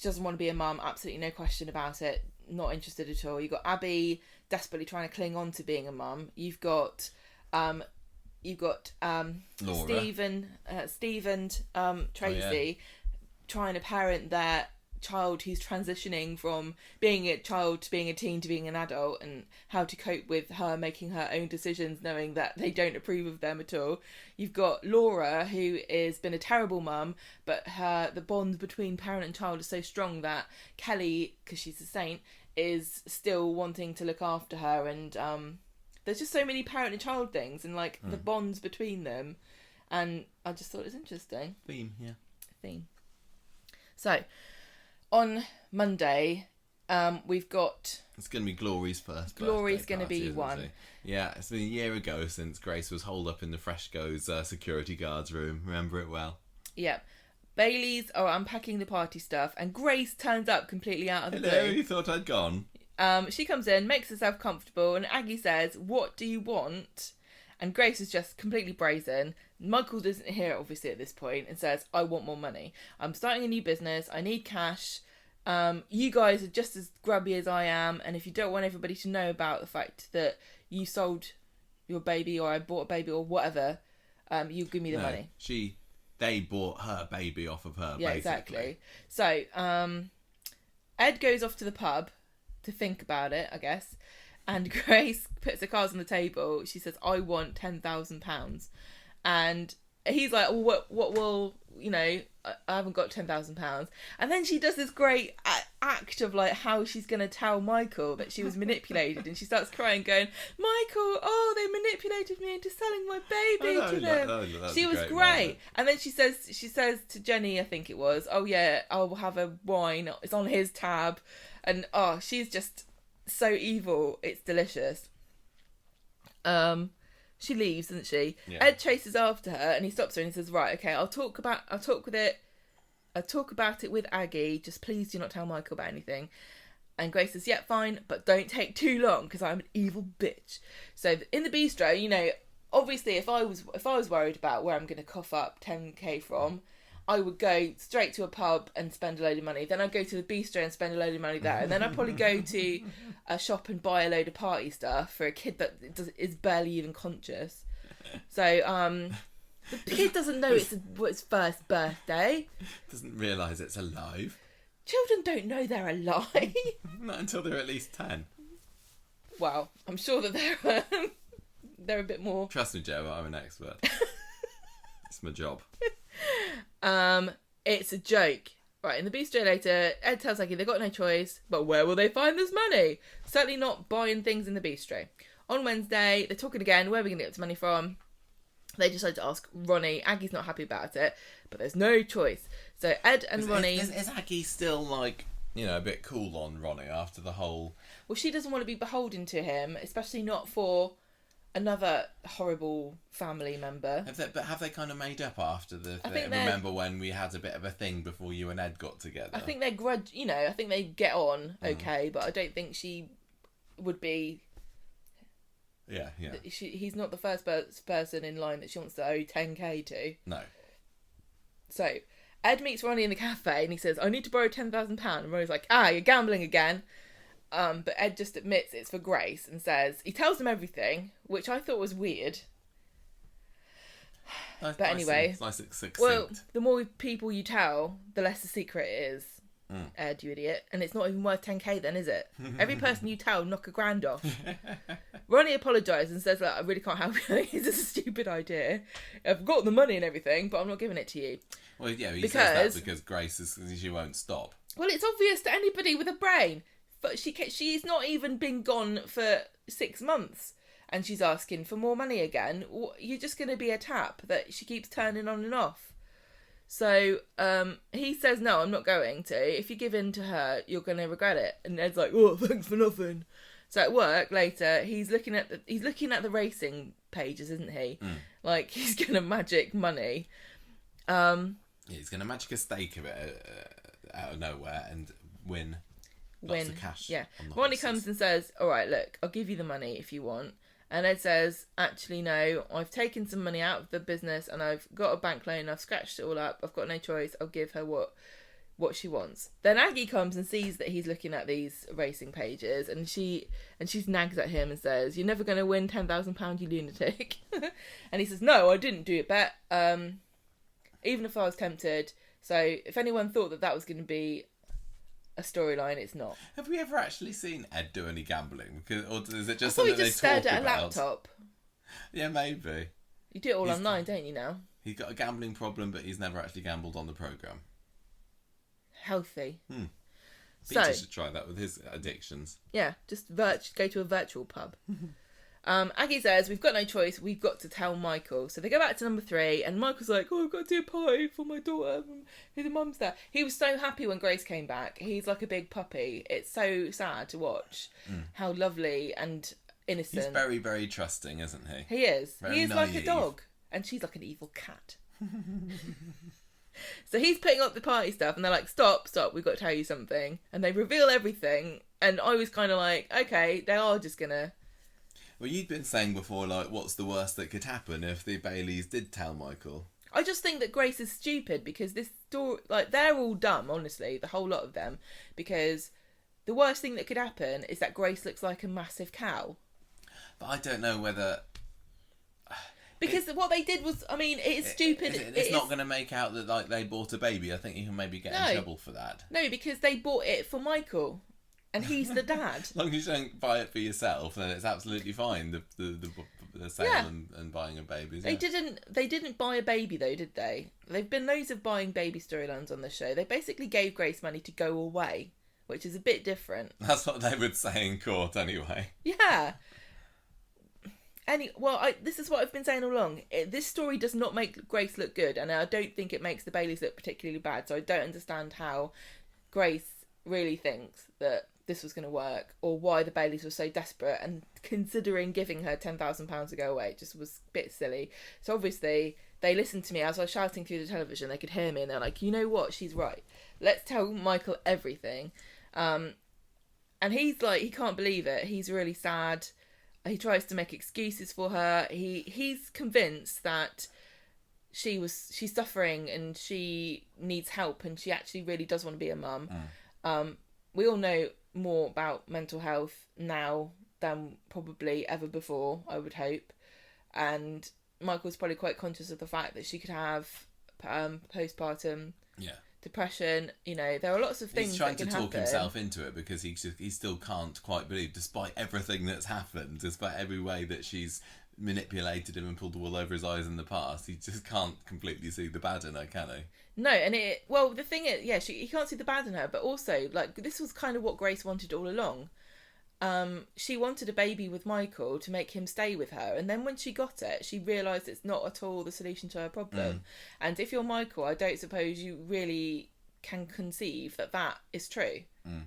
doesn't want to be a mum. Absolutely no question about it. Not interested at all. You've got Abby desperately trying to cling on to being a mum. You've got Steve and Tracy trying to parent their child who's transitioning from being a child to being a teen to being an adult, and how to cope with her making her own decisions knowing that they don't approve of them at all. You've got Laura, who has been a terrible mum, but the bond between parent and child is so strong that Kelly, because she's a saint, is still wanting to look after her, and there's just so many parent and child things and the bonds between them, and I just thought it was interesting. Theme. So on Monday, we've got... It's going to be Glory's first birthday Glory's going to be isn't one. she? Yeah, it's been a year ago since Grace was holed up in the Freshco's security guard's room. Remember it well? Yeah. Bailey's are unpacking the party stuff, and Grace turns up completely out of the blue. Hello, you thought I'd gone? She comes in, makes herself comfortable, and Aggie says, "What do you want?" And Grace is just completely brazen. Michael doesn't hear it, obviously, at this point, and says, "I want more money. I'm starting a new business. I need cash. You guys are just as grubby as I am, and if you don't want everybody to know about the fact that you sold your baby, or I bought a baby, or whatever, you give me the money." They bought her baby off of her, basically. Exactly. So, Ed goes off to the pub to think about it, I guess, and Grace puts the cards on the table. She says, "I want £10,000. And he's like, "What will, I haven't got £10,000. And then she does this great act of how she's going to tell Michael that she was manipulated, and she starts crying going, "Michael, oh, they manipulated me into selling my baby to them." She was great. And then she says to Jenny, I think it was, "Oh yeah, I'll have a wine. It's on his tab." And she's just so evil. It's delicious. She leaves, doesn't she? Yeah. Ed chases after her, and he stops her and he says, "Right, okay, I'll talk about it with Aggie. Just please do not tell Michael about anything." And Grace says, "Yeah, fine, but don't take too long because I'm an evil bitch." So in the bistro, obviously, if I was worried about where I'm going to cough up 10k from, I would go straight to a pub and spend a load of money. Then I'd go to the bistro and spend a load of money there. And then I'd probably go to a shop and buy a load of party stuff for a kid that is barely even conscious. So the kid doesn't know it's its first birthday. Doesn't realise it's alive. Children don't know they're alive. Not until they're at least 10. Well, I'm sure that they're a bit more... Trust me, Joe, I'm an expert. It's my job. It's a joke. Right, in the bistro later, Ed tells Aggie they've got no choice, but where will they find this money? Certainly not buying things in the bistro. On Wednesday, they're talking again, where are we going to get this money from? They decide to ask Ronnie. Aggie's not happy about it, but there's no choice. So Ed and Ronnie... Is Aggie still, a bit cool on Ronnie after the whole... Well, she doesn't want to be beholden to him, especially not for another horrible family member. Have they kind of made up after the thing? Remember when we had a bit of a thing before you and Ed got together? I think they're I think they get on okay, but I don't think she would be... Yeah. He's not the first person in line that she wants to owe 10k to. No. So, Ed meets Ronnie in the cafe and he says, I need to borrow £10,000. And Ronnie's like, you're gambling again. But Ed just admits it's for Grace and says, he tells them everything, which I thought was weird. But anyway, it's nice and succinct. Well, the more people you tell, the less the secret is. Ed, you idiot. And it's not even worth 10k then, is it? Every person you tell, knock £1,000 off. Ronnie apologises and says, I really can't help you. It's a stupid idea. I've got the money and everything, but I'm not giving it to you. Well, yeah, he says that because Grace she won't stop. Well, it's obvious to anybody with a brain. But she's not even been gone for 6 months. And she's asking for more money again. You're just going to be a tap that she keeps turning on and off. So he says, no, I'm not going to. If you give in to her, you're going to regret it. And Ed's like, oh, thanks for nothing. So at work later, he's looking at the racing pages, isn't he? Like, he's going to magic money. Yeah, he's going to magic a stake of it out of nowhere and win lots of cash. Yeah. Ronnie comes and says, all right, look, I'll give you the money if you want. And Ed says, actually, no, I've taken some money out of the business and I've got a bank loan. I've scratched it all up. I've got no choice. I'll give her what she wants. Then Aggie comes and sees that he's looking at these racing pages and she nags at him and says, you're never going to win £10,000, you lunatic. And he says, no, I didn't do it, bet. Even if I was tempted. So if anyone thought that was going to be a storyline, it's not. Have we ever actually seen Ed do any gambling? Or is it just I thought something he just they talk stared at a about? laptop. Yeah, maybe. You do it all online, don't you now? He's got a gambling problem, but he's never actually gambled on the programme. Healthy. Peter should try that with his addictions. Yeah, just go to a virtual pub. Aggie says, we've got no choice, we've got to tell Michael. So they go back to number 3 and Michael's like, I've got to do a party for my daughter. His mum's there. He was so happy when Grace came back. He's like a big puppy. It's so sad to watch how lovely and innocent. He's very, very trusting, isn't he? He is. Very he is naive. like a dog. And she's like an evil cat. So he's putting up the party stuff and they're like, stop, we've got to tell you something. And they reveal everything. And I was kind of like, okay, they are just going to... Well, you'd been saying before, like, what's the worst that could happen if the Baileys did tell Michael? I just think that Grace is stupid because this story, like, they're all dumb, honestly, the whole lot of them. Because the worst thing that could happen is that Grace looks like a massive cow. But I don't know whether... Because what they did was, I mean, it's stupid. It's not going to make out that, like, they bought a baby. I think you can maybe get in trouble for that. No, because they bought it for Michael. And he's the dad. As long as you don't buy it for yourself, then it's absolutely fine. The sale and buying a baby. They didn't buy a baby though, did they? They've been loads of buying baby storylines on the show. They basically gave Grace money to go away, which is a bit different. That's what they would say in court, anyway. Yeah. This is what I've been saying all along. This story does not make Grace look good, and I don't think it makes the Baileys look particularly bad. So I don't understand how Grace really thinks that this was going to work, or why the Baileys were so desperate and considering giving her £10,000 to go away. It just was a bit silly. So obviously they listened to me as I was shouting through the television. They could hear me and they're like, you know what, she's right, let's tell Michael everything. And he's like, he can't believe it. He's really sad. He tries to make excuses for her. He's convinced that she's suffering and she needs help and she actually really does want to be a mum. We all know more about mental health now than probably ever before, I would hope. And Michael's probably quite conscious of the fact that she could have postpartum depression. You know, there are lots of things that can happen. He's trying to talk himself into it because he still can't quite believe, despite everything that's happened, despite every way that she's manipulated him and pulled the wool over his eyes in the past, he just can't completely see the bad in her, can he? No, and the thing is, he can't see the bad in her, but also, like, this was kind of what Grace wanted all along. She wanted a baby with Michael to make him stay with her, and then when she got it, she realised it's not at all the solution to her problem. And if you're Michael, I don't suppose you really can conceive that is true,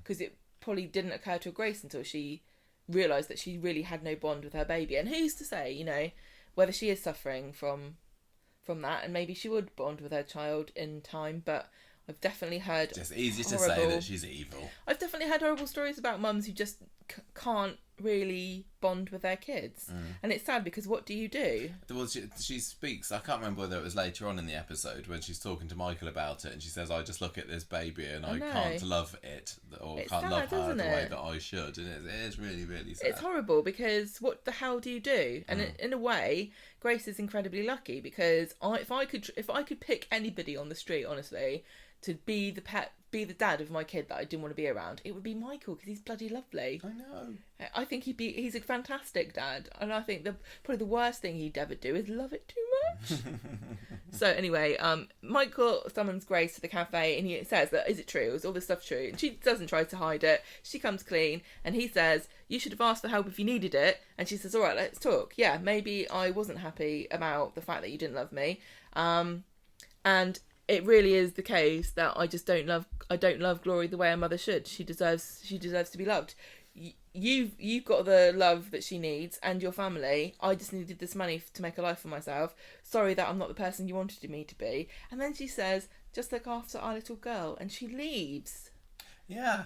because it probably didn't occur to Grace until she realised that she really had no bond with her baby. And who's to say, you know, whether she is suffering from that, and maybe she would bond with her child in time. But I've definitely heard just easy to say that she's evil. I've definitely heard horrible stories about mums who just can't really bond with their kids, and it's sad, because what do you do? Well, she speaks, I can't remember whether it was later on in the episode when she's talking to Michael about it, and she says, I just look at this baby and I can't love it, or it's can't sad, love her the way that I should. And it is really, really sad. It's horrible, because what the hell do you do? And in a way, Grace is incredibly lucky, because if I could pick anybody on the street, honestly, to be the dad of my kid that I didn't want to be around, it would be Michael, because he's bloody lovely. I know. I think he's a fantastic dad, and I think probably the worst thing he'd ever do is love it too much. So anyway, Michael summons Grace to the cafe, and he says that, is it true? Is all this stuff true? And she doesn't try to hide it. She comes clean, and he says, you should have asked for help if you needed it. And she says, all right, let's talk. Yeah, maybe I wasn't happy about the fact that you didn't love me. And it really is the case that I don't love Glory the way a mother should. She deserves to be loved. You've got the love that she needs, and your family. I just needed this money to make a life for myself. Sorry that I'm not the person you wanted me to be. And then she says, just look after our little girl, and she leaves. Yeah.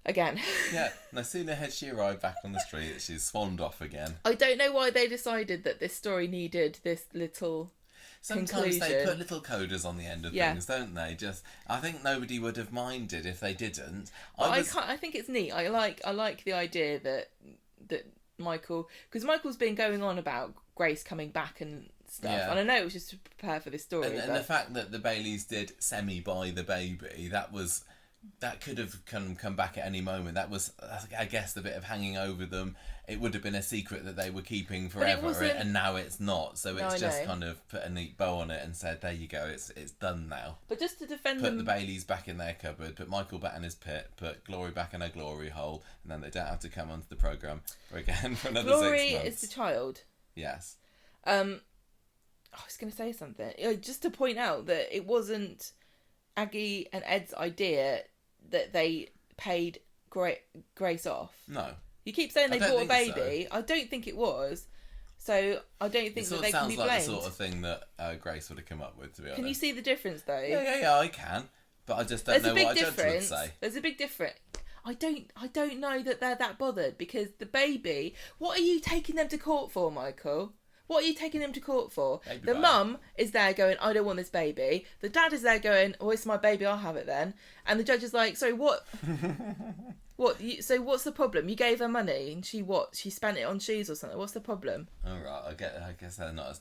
Again. Yeah. No sooner had she arrived back on the street, she's swanned off again. I don't know why they decided that this story needed this little... Sometimes conclusion. They put little coders on the end of things, don't they? I think nobody would have minded if they didn't. I think it's neat. I like the idea that Michael, because Michael's been going on about Grace coming back and stuff, and I know it was just to prepare for this story. And the fact that the Baileys did semi-buy the baby, that could have come back at any moment. That was, I guess, the bit of hanging over them. It would have been a secret that they were keeping forever, and now it's not. So it's just kind of put a neat bow on it and said, there you go, it's done now. But just to defend them... Put the Baileys back in their cupboard, put Michael back in his pit, put Glory back in her glory hole, and then they don't have to come onto the programme again for another 6 months. Glory is the child. Yes. I was going to say something. Just to point out that it wasn't Aggie and Ed's idea that they paid Grace off. No. You keep saying they bought a baby. So. I don't think it was. So I don't think that they can be blamed. It sounds like the sort of thing that Grace would have come up with, to be honest. Can you see the difference, though? Yeah, I can. But I just don't know what a judge would say. There's a big difference. I don't know that they're that bothered, because the baby... What are you taking them to court for, Michael? What are you taking him to court for? The mum is there going, I don't want this baby. The dad is there going, oh, it's my baby, I'll have it then. And the judge is like, sorry, what? So what's the problem? You gave her money and she spent it on shoes or something. What's the problem? All right, I guess they're not.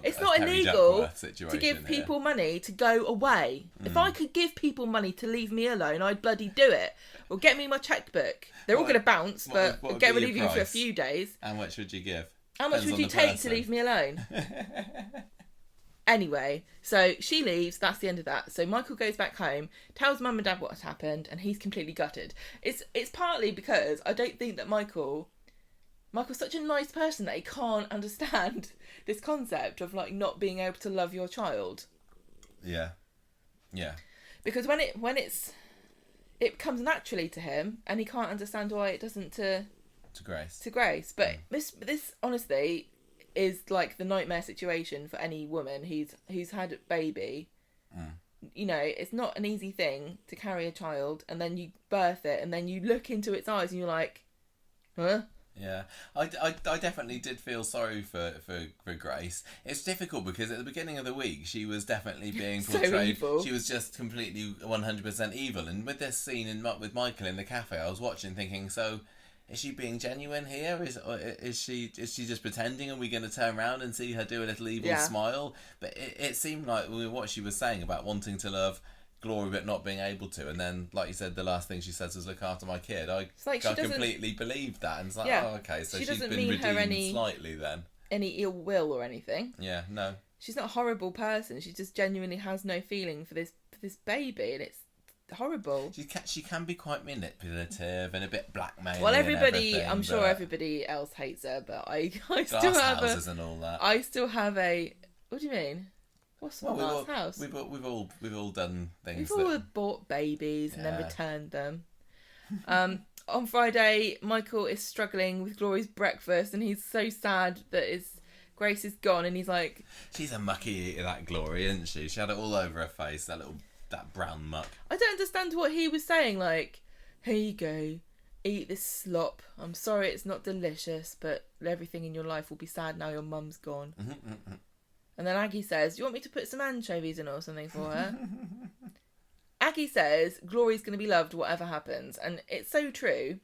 It's not illegal to give people money to go away. If I could give people money to leave me alone, I'd bloody do it. Well, get me my checkbook. They're all going to bounce, but I'll get rid of you for a few days. How much would you give? How much would you take to leave me alone? Anyway, so she leaves. That's the end of that. So Michael goes back home, tells mum and dad what has happened, and he's completely gutted. It's partly because I don't think that Michael's such a nice person that he can't understand this concept of like not being able to love your child. Yeah. Because when it comes naturally to him, and he can't understand why it doesn't to Grace. But this honestly is like the nightmare situation for any woman who's had a baby. You know, it's not an easy thing to carry a child, and then you birth it, and then you look into its eyes and you're like, huh? Yeah, I definitely did feel sorry for Grace. It's difficult because at the beginning of the week she was definitely being portrayed. So she was just completely 100% evil. And with this scene with Michael in the cafe, I was watching thinking, so is she being genuine here? Is she just pretending? Are we going to turn around and see her do a little evil smile? But it seemed like what she was saying about wanting to love Glory but not being able to, and then like you said, the last thing she says was look after my kid. I completely believed that, and it's like, oh, okay, so she's been redeemed slightly then. Any ill will or anything. Yeah, no. She's not a horrible person. She just genuinely has no feeling for this baby, and it's horrible. She can be quite manipulative and a bit blackmailing. Well, I'm sure everybody else hates her, but I still have houses and all that. I still have a. What do you mean? What's from last house? We've all done things. We've all bought babies and then returned them. On Friday, Michael is struggling with Glorie's breakfast, and he's so sad that Grace is gone, and he's like, she's a mucky eater, that Glory, isn't she? She had it all over her face, that brown muck. I don't understand what he was saying, like, here you go, eat this slop. I'm sorry it's not delicious, but everything in your life will be sad now your mum's gone. And then Aggie says, do you want me to put some anchovies in or something for her? Aggie says Glorie's going to be loved whatever happens, and it's so true.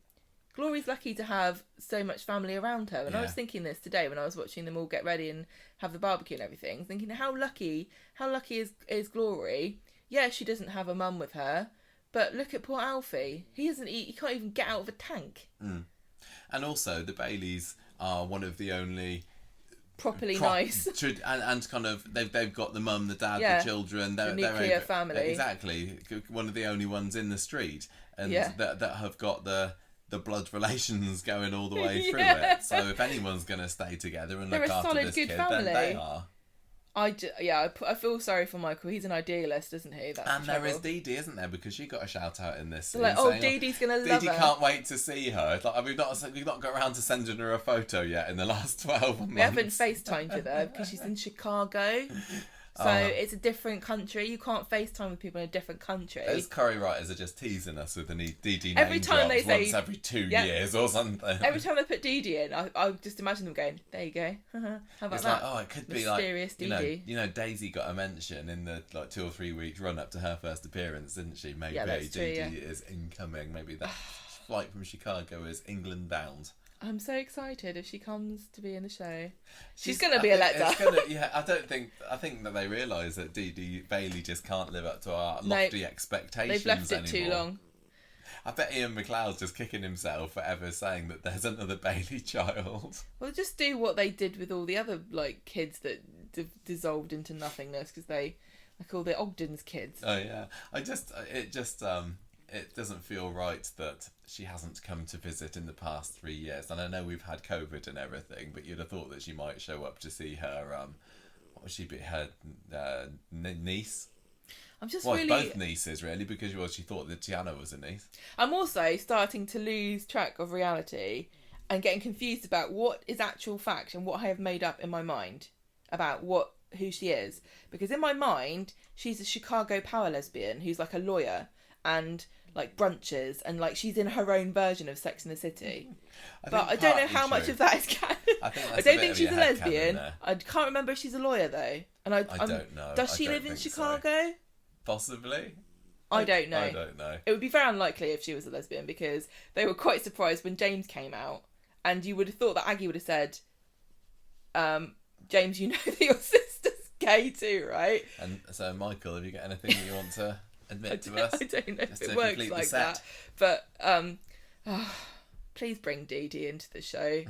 Glorie's lucky to have so much family around her, and I was thinking this today when I was watching them all get ready and have the barbecue and everything, thinking how lucky is Glory. Yeah, she doesn't have a mum with her, but look at poor Alfie. He can't even get out of a tank. And also the Baileys are one of the only properly nice and kind of they've got the mum, the dad, the children, the nuclear family, exactly, one of the only ones in the street, and that have got the blood relations going all the way through it. So if anyone's going to stay together and look after this kid, then they are. I feel sorry for Michael. He's an idealist, isn't he? That's there is Dee Dee, isn't there? Because she got a shout out in this. Like, Dee Dee's gonna love her. Dee Dee can't wait to see her. It's like, we've not got around to sending her a photo yet in the last 12 months. We haven't FaceTimed with her because she's in Chicago. So it's a different country. You can't FaceTime with people in a different country. Those Corrie writers are just teasing us with the Dee Dee every time they say once every 2 years or something. Every time they put Dee Dee in, I just imagine them going, there you go. How about it's that? Like, it could Mysterious be like, Dee Dee. Daisy got a mention in the 2 or 3 weeks run up to her first appearance, didn't she? Maybe that's true, Dee Dee is incoming. Maybe that flight from Chicago is England bound. I'm so excited if she comes to be in the show. She's going to be a letdown. I think that they realise that Dee Dee Bailey just can't live up to our lofty expectations. They've left it anymore. too long. I bet Ian McLeod's just kicking himself for ever saying that there's another Bailey child. Well, just do what they did with all the other kids that dissolved into nothingness, because they all the Ogden's kids. Oh yeah, it doesn't feel right that she hasn't come to visit in the past 3 years. And I know we've had COVID and everything, but you'd have thought that she might show up to see her, what would she be, her niece? I'm just both nieces, really, because she thought that Tiana was a niece. I'm also starting to lose track of reality and getting confused about what is actual fact and what I have made up in my mind about who she is. Because in my mind, she's a Chicago power lesbian who's like a lawyer and like brunches, and like she's in her own version of Sex and the City. But I don't know how much of that is canon. I don't think she's a lesbian. I can't remember if she's a lawyer though. And I don't know. Does she live in Chicago? So. Possibly. I don't know. I don't know. It would be very unlikely if she was a lesbian, because they were quite surprised when James came out, and you would have thought that Aggie would have said, James, you know that your sister's gay too, right? And so, Michael, have you got anything that you want to admit to us? I don't know if it works like that. But please bring Dee Dee into the show.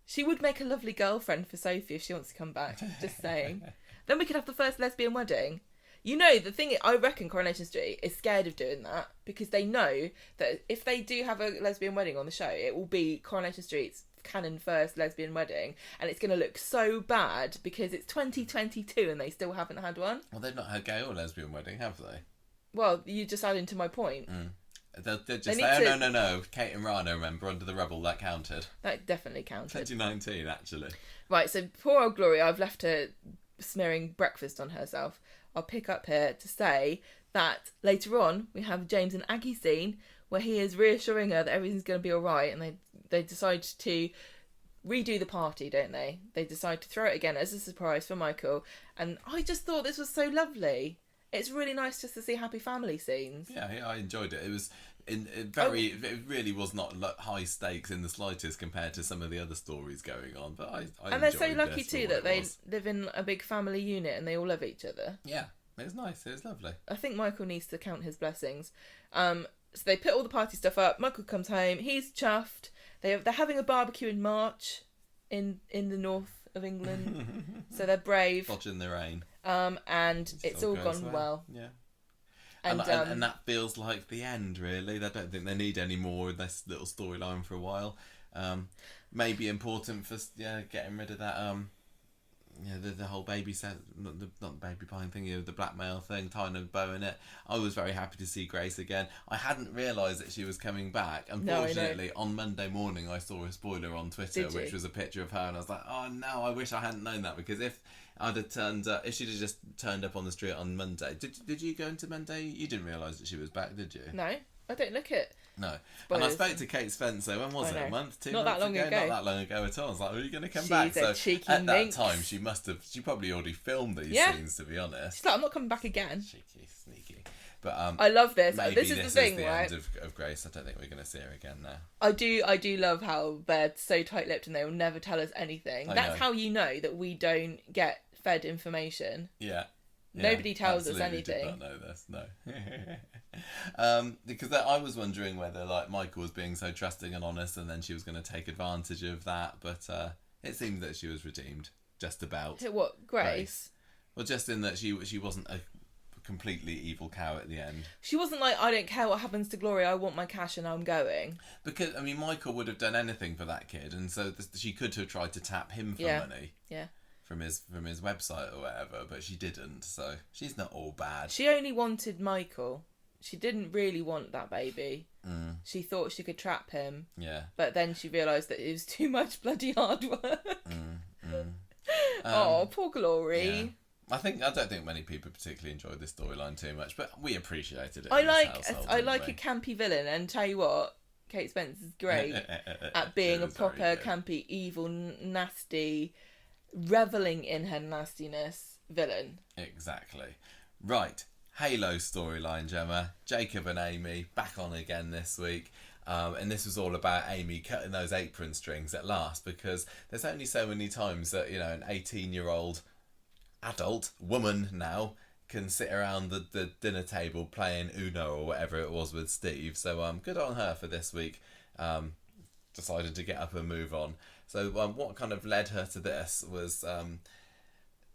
She would make a lovely girlfriend for Sophie if she wants to come back. Just saying. Then we could have the first lesbian wedding. You know, the thing, I reckon Coronation Street is scared of doing that, because they know that if they do have a lesbian wedding on the show, it will be Coronation Street's canon first lesbian wedding, and it's going to look so bad because it's 2022 and they still haven't had one. Well, they've not had gay or lesbian wedding, have they? Well, you just added to my point. They'll just say, no, Kate and Rana, remember, Under the Rubble, that counted. That definitely counted. 2019, actually. Right, so poor old Glory, I've left her smearing breakfast on herself. I'll pick up here to say that later on we have James and Aggie scene where he is reassuring her that everything's going to be all right, and they decide to redo the party, don't they? They decide to throw it again as a surprise for Michael, and I just thought this was so lovely. It's really nice just to see happy family scenes. Yeah, I enjoyed it. It was it really was not high stakes in the slightest compared to some of the other stories going on. But I and they're so lucky too that they live in a big family unit and they all love each other. Yeah, it was nice. It was lovely. I think Michael needs to count his blessings. So they put all the party stuff up. Michael comes home. He's chuffed. They're having a barbecue in March in the north of England. So they're brave. Dodging the rain. And it's all gone well. Yeah. And that feels like the end, really. I don't think they need any more of this little storyline for a while. Maybe important for getting rid of that the whole baby set, not the baby buying thing, the blackmail thing, tying a bow in it. I was very happy to see Grace again. I hadn't realised that she was coming back. Unfortunately, on Monday morning, I saw a spoiler on Twitter, which was a picture of her, and I was like, oh no, I wish I hadn't known that, because if I'd have turned up, if she'd have just turned up on the street on Monday. Did you go into Monday? You didn't realise that she was back, did you? No, I don't look at. No. And I spoke to Kate Spencer, when was it? A month, 2 Not months that long ago. Not that long ago at all. I was like, are you going to come back? She's a cheeky at minx. that time, she probably already filmed these scenes, to be honest. She's like, I'm not coming back again. Cheeky, sneaky. But I love this. Maybe this is the thing, right? End of Grace. I don't think we're going to see her again now. I do love how they're so tight-lipped and they will never tell us anything. That's how you know that we don't get fed information. Yeah. Nobody tells us anything. Did not know this, no. Because I was wondering whether Michael was being so trusting and honest, and then she was going to take advantage of that. But it seemed that she was redeemed, just about. What, Grace? Well, just in that she wasn't a completely evil cow at the end. She wasn't like, I don't care what happens to Gloria, I want my cash and I'm going. Because Michael would have done anything for that kid, and so she could have tried to tap him for money. Yeah. From his website or whatever, but she didn't, so she's not all bad. She only wanted Michael. She didn't really want that baby. She thought she could trap him. Yeah. But then she realised that it was too much bloody hard work. Oh, poor Glory. Yeah. I don't think many people particularly enjoyed this storyline too much, but we appreciated it. I like a campy villain, and tell you what, Kate Spencer's great at being a proper campy, evil, nasty, reveling in her nastiness villain. Exactly. Right. Halo storyline, Gemma. Jacob and Amy back on again this week. And this was all about Amy cutting those apron strings at last, because there's only so many times that, an 18-year-old adult woman now can sit around the dinner table playing Uno or whatever it was with Steve. So good on her for this week. Decided to get up and move on. So what kind of led her to this was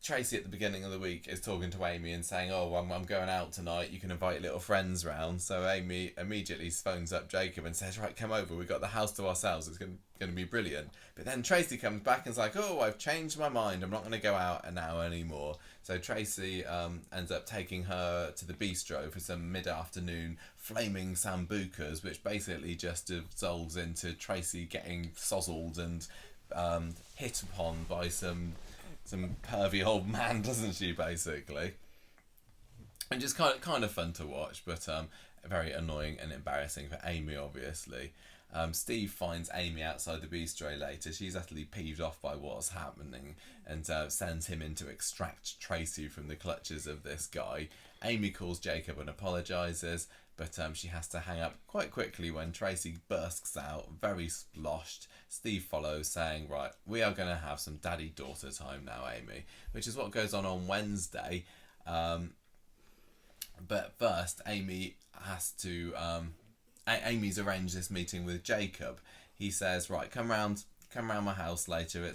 Tracy at the beginning of the week is talking to Amy and saying, oh, I'm going out tonight, you can invite little friends round. So Amy immediately phones up Jacob and says, right, come over, we've got the house to ourselves, it's going to be brilliant. But then Tracy comes back and is like, oh, I've changed my mind, I'm not going to go out now anymore. So Tracy ends up taking her to the bistro for some mid-afternoon flaming sambucas, which basically just dissolves into Tracy getting sozzled and hit upon by some pervy old man, doesn't she, basically? And just kind of fun to watch, but very annoying and embarrassing for Amy, obviously. Steve finds Amy outside the bistro later. She's utterly peeved off by what's happening and sends him in to extract Tracy from the clutches of this guy. Amy calls Jacob and apologises, but she has to hang up quite quickly when Tracy bursts out, very sloshed. Steve follows, saying, right, we are going to have some daddy-daughter time now, Amy, which is what goes on Wednesday. But first, Amy has to... Amy's arranged this meeting with Jacob. He says, right, come round my house later.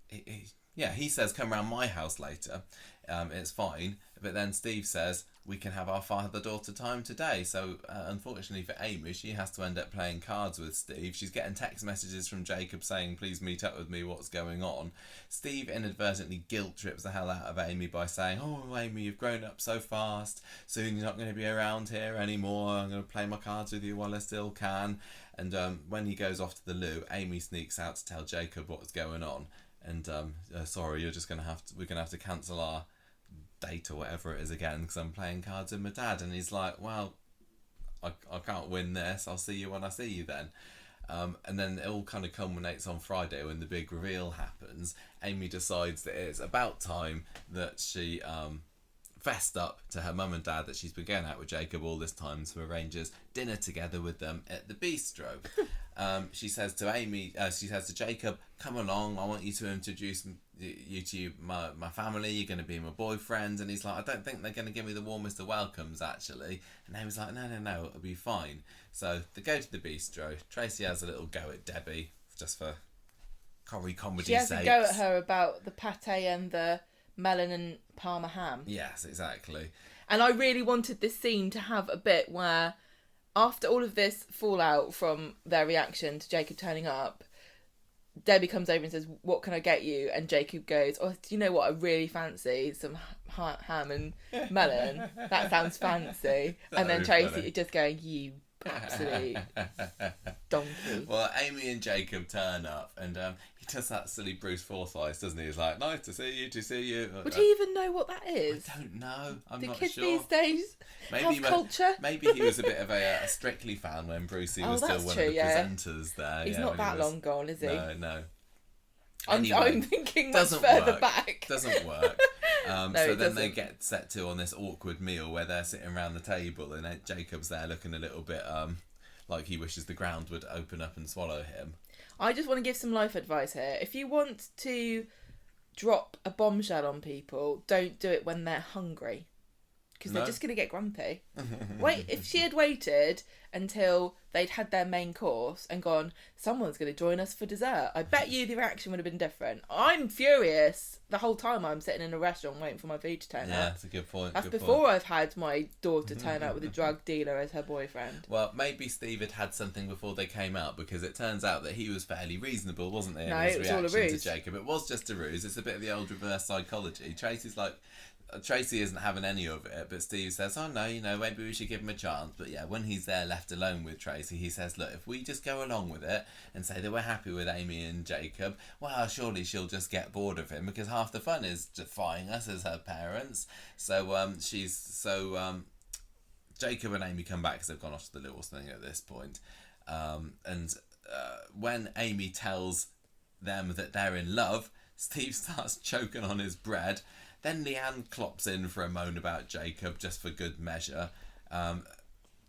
He says, come round my house later. It's fine. But then Steve says, we can have our father-daughter time today. So, unfortunately for Amy, she has to end up playing cards with Steve. She's getting text messages from Jacob saying, please meet up with me, what's going on? Steve inadvertently guilt trips the hell out of Amy by saying, oh, Amy, you've grown up so fast. Soon you're not going to be around here anymore. I'm going to play my cards with you while I still can. And when he goes off to the loo, Amy sneaks out to tell Jacob what's going on. And, sorry, we're going to have to cancel our date or whatever it is again because I'm playing cards with my dad. And he's like, well, I can't win this, I'll see you when I see you then. And then it all kind of culminates on Friday when the big reveal happens. Amy decides that it's about time that she fessed up to her mum and dad that she's been going out with Jacob all this time, so arranges dinner together with them at the bistro. She says to Jacob, come along, I want you to introduce you to my family, you're going to be my boyfriend. And he's like, I don't think they're going to give me the warmest of welcomes, actually. And Amy's like, no, it'll be fine. So they go to the bistro. Tracy has a little go at Debbie, just for Corrie comedy sakes. She has a go at her about the pate and the melon and parma ham. Yes, exactly. And I really wanted this scene to have a bit where, after all of this fallout from their reaction to Jacob turning up, Debbie comes over and says, "What can I get you?" And Jacob goes, "Oh, do you know what I really fancy? Some ham and melon. That sounds fancy." And then Tracy is just going, "You absolute donkey." Well, Amy and Jacob turn up, and he does that silly Bruce Forsyth, doesn't he? He's like, "Nice to see you." Would he even know what that is? I don't know. I'm the not kids sure. these days have culture. Maybe he was a bit of a Strictly fan when Brucey was still one of the presenters there. He's not that long gone, is he? No. Anyway, I'm thinking much further back. Doesn't work. So then they get set to on this awkward meal where they're sitting around the table, and Jacob's there looking a little bit like he wishes the ground would open up and swallow him. I just want to give some life advice here. If you want to drop a bombshell on people, don't do it when they're hungry, because they're just going to get grumpy. Wait, if she had waited until they'd had their main course and gone, "Someone's going to join us for dessert," I bet you the reaction would have been different. I'm furious the whole time I'm sitting in a restaurant waiting for my food to turn up. Yeah, that's a good point. That's before I've had my daughter turn up with a drug dealer as her boyfriend. Well, maybe Steve had something before they came out, because it turns out that he was fairly reasonable, wasn't he? No, in his it was all a reaction ruse. to Jacob. It was just a ruse. It's a bit of the old reverse psychology. Tracy isn't having any of it, but Steve says, "Oh no, maybe we should give him a chance." But yeah, when he's there left alone with Tracy, he says, "Look, if we just go along with it and say that we're happy with Amy and Jacob, well, surely she'll just get bored of him, because half the fun is defying us as her parents." So Jacob and Amy come back because they've gone off to the little thing at this point. And when Amy tells them that they're in love, Steve starts choking on his bread. Then Leanne clops in for a moan about Jacob, just for good measure.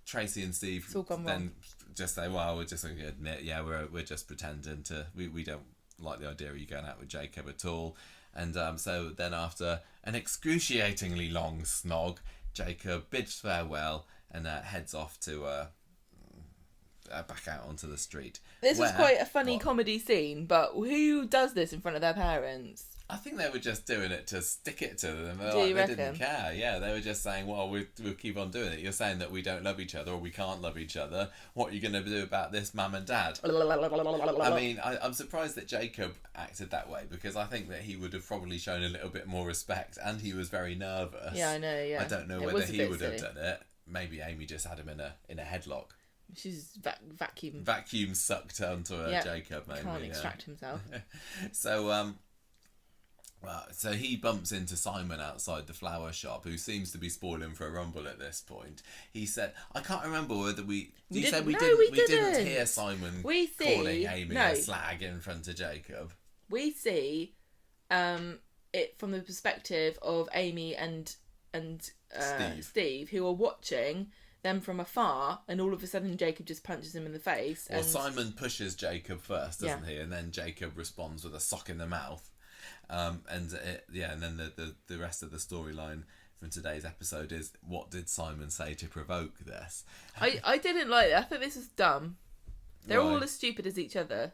Tracy and Steve then just say, "Well, we're just going to admit, yeah, we're just pretending to. We don't like the idea of you going out with Jacob at all." And so then after an excruciatingly long snog, Jacob bids farewell and heads off to back out onto the street. This was quite a funny comedy scene, but who does this in front of their parents? I think they were just doing it to stick it to them. They didn't care. Yeah, they were just saying, "Well, we'll keep on doing it. You're saying that we don't love each other, or we can't love each other. What are you going to do about this, Mum and Dad?" I mean, I'm surprised that Jacob acted that way, because I think that he would have probably shown a little bit more respect, and he was very nervous. Yeah, I know. Yeah, I don't know whether he would have done it. Maybe Amy just had him in a headlock. She's vacuum sucked onto Jacob. Maybe can't extract himself. So he bumps into Simon outside the flower shop, who seems to be spoiling for a rumble at this point. He said, "I can't remember whether we didn't hear Simon calling Amy a slag in front of Jacob." We see it from the perspective of Amy and Steve, who are watching them from afar, and all of a sudden Jacob just punches him in the face. Well, Simon pushes Jacob first, doesn't he? And then Jacob responds with a sock in the mouth. And then the rest of the storyline from today's episode is, what did Simon say to provoke this? I didn't like it. I thought this was dumb. They're all as stupid as each other.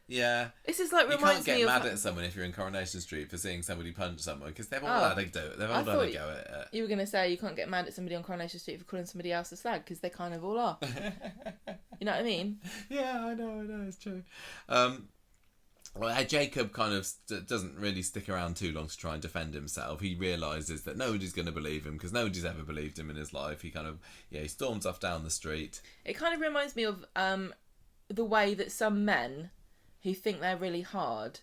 Yeah. This is like reminds me of... You can't get mad at someone if you're in Coronation Street for seeing somebody punch someone, because they've all had a do it. They've all done a go at it. You were going to say you can't get mad at somebody on Coronation Street for calling somebody else a slag, because they kind of all are. You know what I mean? Yeah, I know, it's true. Well, Jacob kind of doesn't really stick around too long to try and defend himself. He realises that nobody's going to believe him, because nobody's ever believed him in his life. He kind of, he storms off down the street. It kind of reminds me of the way that some men who think they're really hard,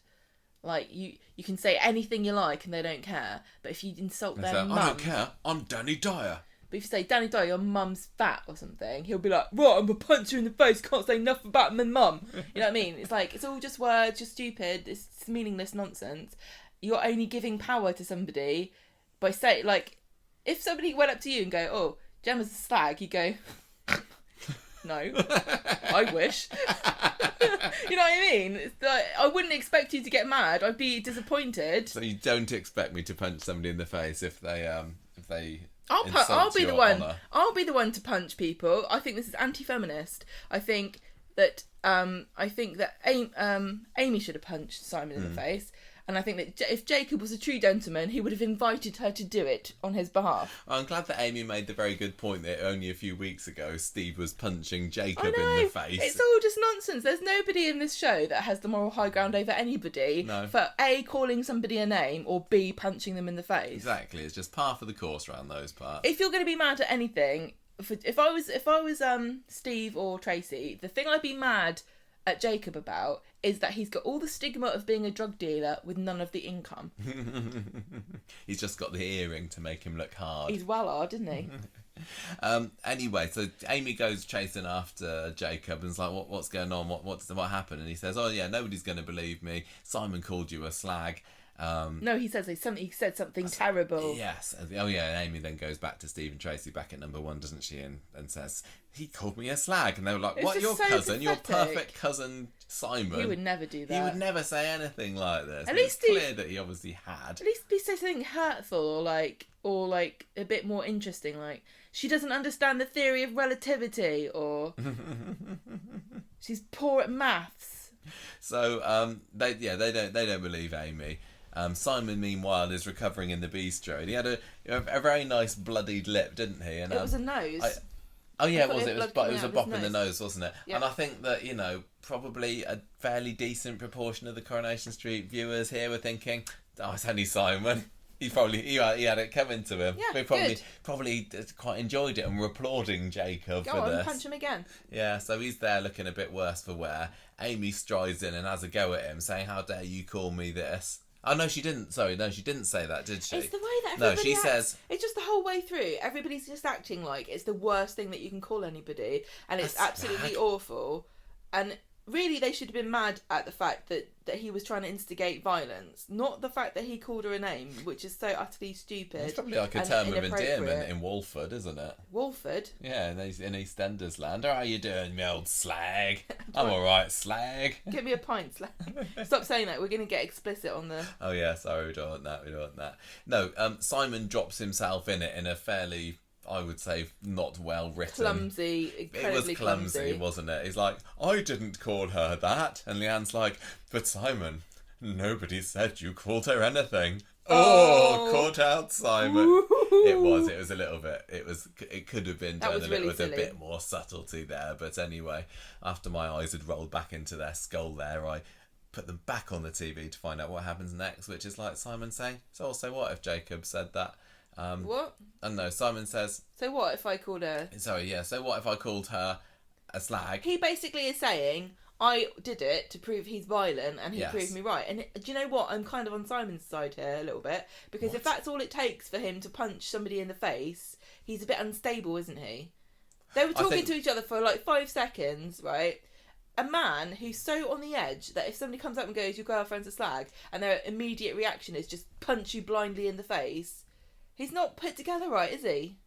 like you can say anything you like and they don't care, but if you insult their mum... I don't care, I'm Danny Dyer. But if you say, "Danny Dyer, your mum's fat," or something, he'll be like, "Right, I'm gonna punch you in the face, can't say enough about my mum." You know what I mean? It's like, it's all just words, just stupid, it's meaningless nonsense. You're only giving power to somebody by saying, like, if somebody went up to you and go, "Oh, Gemma's a slag," you go, "No, I wish." You know what I mean? It's like, I wouldn't expect you to get mad. I'd be disappointed. So you don't expect me to punch somebody in the face if they I'll be the one. Honour. I'll be the one to punch people. I think this is anti-feminist. I think that Amy should have punched Simon in the face, And I think that if Jacob was a true gentleman, he would have invited her to do it on his behalf. I'm glad that Amy made the very good point that only a few weeks ago Steve was punching Jacob I know, in the face. it's all just nonsense. There's nobody in this show that has the moral high ground over anybody for A, calling somebody a name, or B, punching them in the face. Exactly, it's just par for the course around those parts. If you're going to be mad at anything, if I was Steve or Tracy, the thing I'd be mad at Jacob about is that he's got all the stigma of being a drug dealer with none of the income. He's just got the earring to make him look hard. He's well hard, isn't he? Anyway, so Amy goes chasing after Jacob and's like, what's going on? What happened? And he says, oh yeah, nobody's going to believe me. Simon called you a slag. No, he said something terrible. Yes. Oh yeah, and Amy then goes back to Steve and Tracy back at number 1, doesn't she? And says, he called me a slag. And they were like, what, your cousin? Your perfect cousin Simon? He would never do that. He would never say anything like this. At least it's clear that he obviously had. At least be say something hurtful or like a bit more interesting, like she doesn't understand the theory of relativity, or she's poor at maths. So they don't believe Amy. Simon, meanwhile, is recovering in the bistro. And he had a very nice bloodied lip, didn't he? And it was a nose. It was a bop in the nose, wasn't it? Yeah. And I think that, probably a fairly decent proportion of the Coronation Street viewers here were thinking, oh, it's only Simon. He had it coming to him. Yeah, We probably quite enjoyed it and were applauding Jacob for this. Go on, punch him again. Yeah, so he's there looking a bit worse for wear. Amy strides in and has a go at him, saying, how dare you call me this? Oh, no, she didn't. Sorry, no, she didn't say that, did she? It's the way that everybody No, she acts. says... It's just the whole way through. Everybody's just acting like it's the worst thing that you can call anybody. And it's absolutely awful. And really, they should have been mad at the fact that he was trying to instigate violence. Not the fact that he called her a name, which is so utterly stupid. It's probably like a term of endearment in Walford, isn't it? Walford? Yeah, in EastEnders land. How are you doing, me old slag? I'm alright, slag. Give me a pint, slag. Stop saying that. We're going to get explicit on the... Oh yeah, sorry, we don't want that. No, Simon drops himself in it in a fairly... I would say not well written. Clumsy, incredibly clumsy. It was clumsy, wasn't it? He's like, I didn't call her that. And Leanne's like, but Simon, nobody said you called her anything. Oh, caught out Simon. Woo-hoo-hoo. It was a little bit, it could have been done really with silly. a bit more subtlety there. But anyway, after my eyes had rolled back into their skull there, I put them back on the TV to find out what happens next, which is like Simon saying, so also what if Jacob said that? What? And no, Simon says... So what if I called her... Sorry, yeah, so what if I called her a slag? He basically is saying, I did it to prove he's violent and he proved me right. And do you know what? I'm kind of on Simon's side here a little bit. Because if that's all it takes for him to punch somebody in the face, he's a bit unstable, isn't he? They were talking to each other for like 5 seconds, right? A man who's so on the edge that if somebody comes up and goes, your girlfriend's a slag, and their immediate reaction is just punch you blindly in the face... He's not put together right, is he?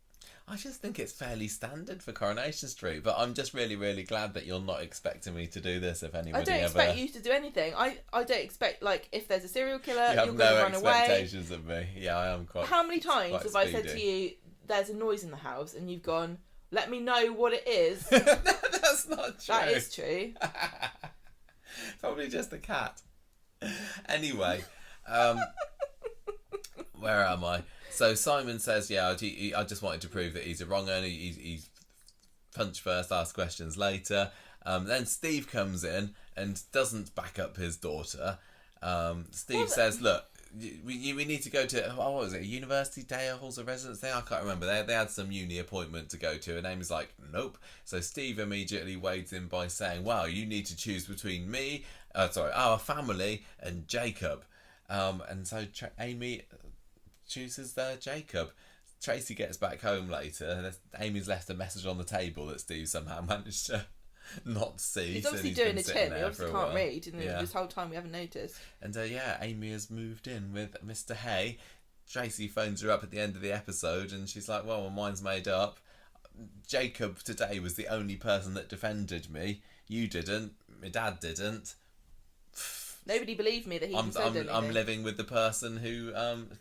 I just think it's fairly standard for Coronation Street, but I'm just really, really glad that you're not expecting me to do this if anybody I don't expect you to do anything. I don't expect, like, if there's a serial killer, you're going to run away. expectations of me. Yeah, I am quite... How many times quite have I said to you, there's a noise in the house, and you've gone, let me know what it is? That's not true. That is true. Probably just a cat. Anyway, where am I? So Simon says, yeah, I just wanted to prove that he's a wrong un. He's punch first, ask questions later. Then Steve comes in and doesn't back up his daughter. Steve says, look, we need to go to, what was it, a university day or halls of residence thing? I can't remember. They had some uni appointment to go to, and Amy's like, nope. So Steve immediately wades in by saying, well, you need to choose between our family and Jacob. And so Amy... chooses Jacob. Tracy gets back home later. Amy's left a message on the table that Steve somehow managed to not see. He's obviously doing a Tim. He obviously can't read. And this whole time we haven't noticed. And Amy has moved in with Mr. Hay. Tracy phones her up at the end of the episode and she's like, well, my mind's made up. Jacob today was the only person that defended me. You didn't. My dad didn't. Nobody believed me that he even said anything. I'm living with the person who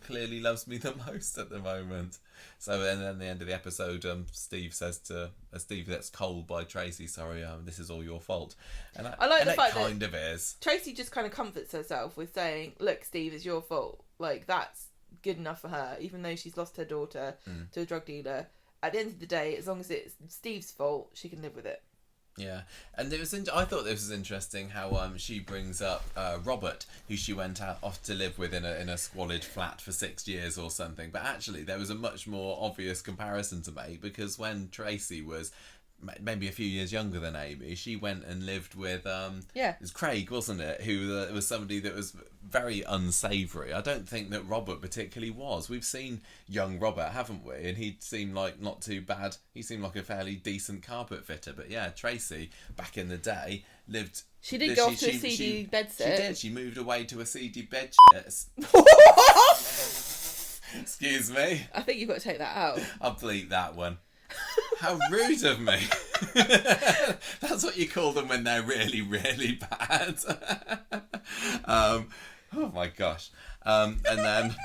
clearly loves me the most at the moment. So and then at the end of the episode, Steve says to Steve that's cold by Tracy, sorry, this is all your fault. And I like the fact kind of is. Tracy just kind of comforts herself with saying, look, Steve, it's your fault. Like, that's good enough for her, even though she's lost her daughter to a drug dealer. At the end of the day, as long as it's Steve's fault, she can live with it. Yeah, and it was. I thought this was interesting how she brings up Robert, who she went off to live with in a squalid flat for 6 years or something. But actually, there was a much more obvious comparison to make, because when Tracy was maybe a few years younger than Amy, she went and lived with it was Craig, wasn't it, who was somebody that was very unsavoury. I don't think that Robert particularly was. We've seen young Robert, haven't we, and he seemed like not too bad. He seemed like a fairly decent carpet fitter. But yeah, Tracy back in the day lived. She did go off to a seedy bedsit. She did. She moved away to a seedy bed. Excuse me, I think you've got to take that out. I'll bleep that one. How rude of me. That's what you call them when they're really, really bad. Oh my gosh. And then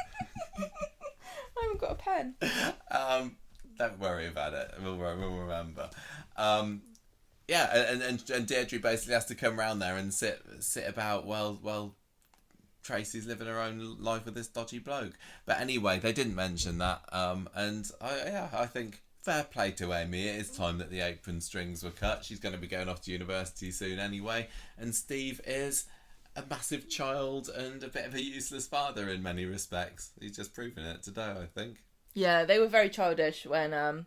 I haven't got a pen. Don't worry about it. We'll remember. And Deirdre basically has to come round there and sit about, well, Tracy's living her own life with this dodgy bloke. But anyway, they didn't mention that. And I think fair play to Amy. It is time that the apron strings were cut. She's going to be going off to university soon anyway. And Steve is a massive child and a bit of a useless father in many respects. He's just proven it today, I think. Yeah, they were very childish when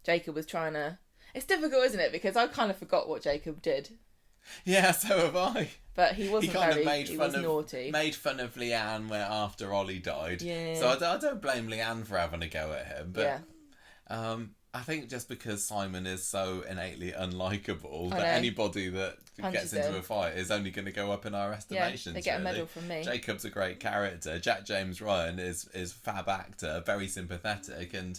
Jacob was trying to... It's difficult, isn't it? Because I kind of forgot what Jacob did. Yeah, so have I. But he wasn't he was naughty. Made fun of Leanne after Ollie died. Yeah. So I don't blame Leanne for having a go at him. But yeah. I think just because Simon is so innately unlikable that anybody that gets into a fight is only going to go up in our estimations. Yeah, they get a medal from me. Jacob's a great character. Jack James Ryan is fab actor, very sympathetic, and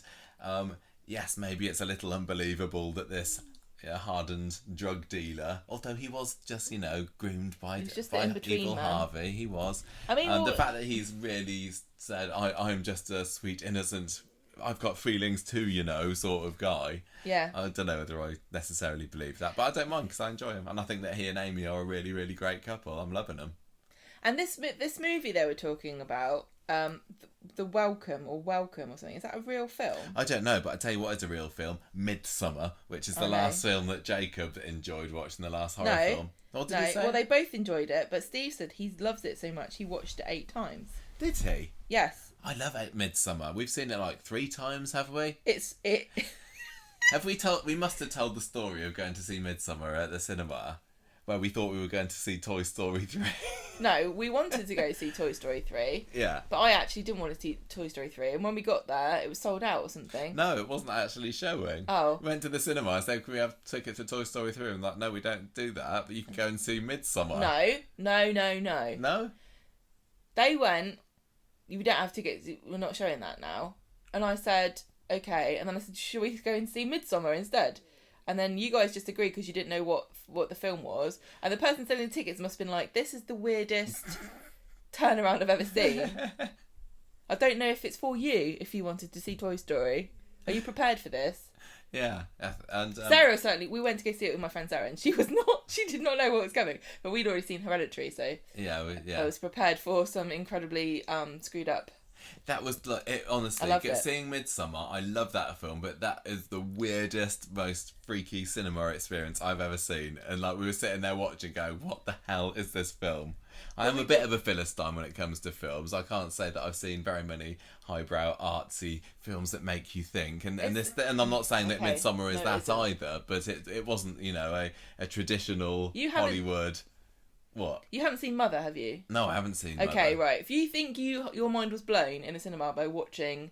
yes, maybe it's a little unbelievable that this hardened drug dealer, although he was just groomed by evil man. Harvey. He was. I mean, the fact that he's really said, I'm just a sweet innocent, I've got feelings too, sort of guy. Yeah. I don't know whether I necessarily believe that, but I don't mind because I enjoy him, and I think that he and Amy are a really, really great couple. I'm loving them. And this movie they were talking about, the Welcome or something, is that a real film? I don't know, but I tell you what is a real film: Midsummer, which is the last film that Jacob enjoyed watching, the last horror film. What did he say? Well, they both enjoyed it, but Steve said he loves it so much he watched it 8 times. Did he? Yes. I love Midsummer. We've seen it like 3 times, have we? Have we told? We must have told the story of going to see Midsummer at the cinema, where we thought we were going to see Toy Story 3. No, we wanted to go see Toy Story 3. Yeah. But I actually didn't want to see Toy Story 3, and when we got there, it was sold out or something. No, it wasn't actually showing. Oh. We went to the cinema and said, can we have tickets for Toy Story 3? And like, no, we don't do that, but you can go and see Midsummer. No. No? They went, you don't have tickets, we're not showing that now. And I said, okay. And then I said, should we go and see Midsummer instead? And then you guys just agreed because you didn't know what the film was. And the person selling the tickets must have been like, this is the weirdest turnaround I've ever seen. I don't know if it's for you, if you wanted to see Toy Story. Are you prepared for this? Yeah. And Sarah certainly, we went to go see it with my friend Sarah, and she did not know what was coming. But we'd already seen Hereditary, so I was prepared for some incredibly screwed up. That was it. Honestly, seeing Midsummer, I love that film, but that is the weirdest, most freaky cinema experience I've ever seen. And like, we were sitting there watching, going, "What the hell is this film?" I am a bit of a philistine when it comes to films. I can't say that I've seen very many highbrow, artsy films that make you think. And I'm not saying that Midsummer is that either, but it wasn't, a traditional Hollywood. What? You haven't seen Mother, have you? No, I haven't seen Mother. Okay, right. If you think your mind was blown in a cinema by watching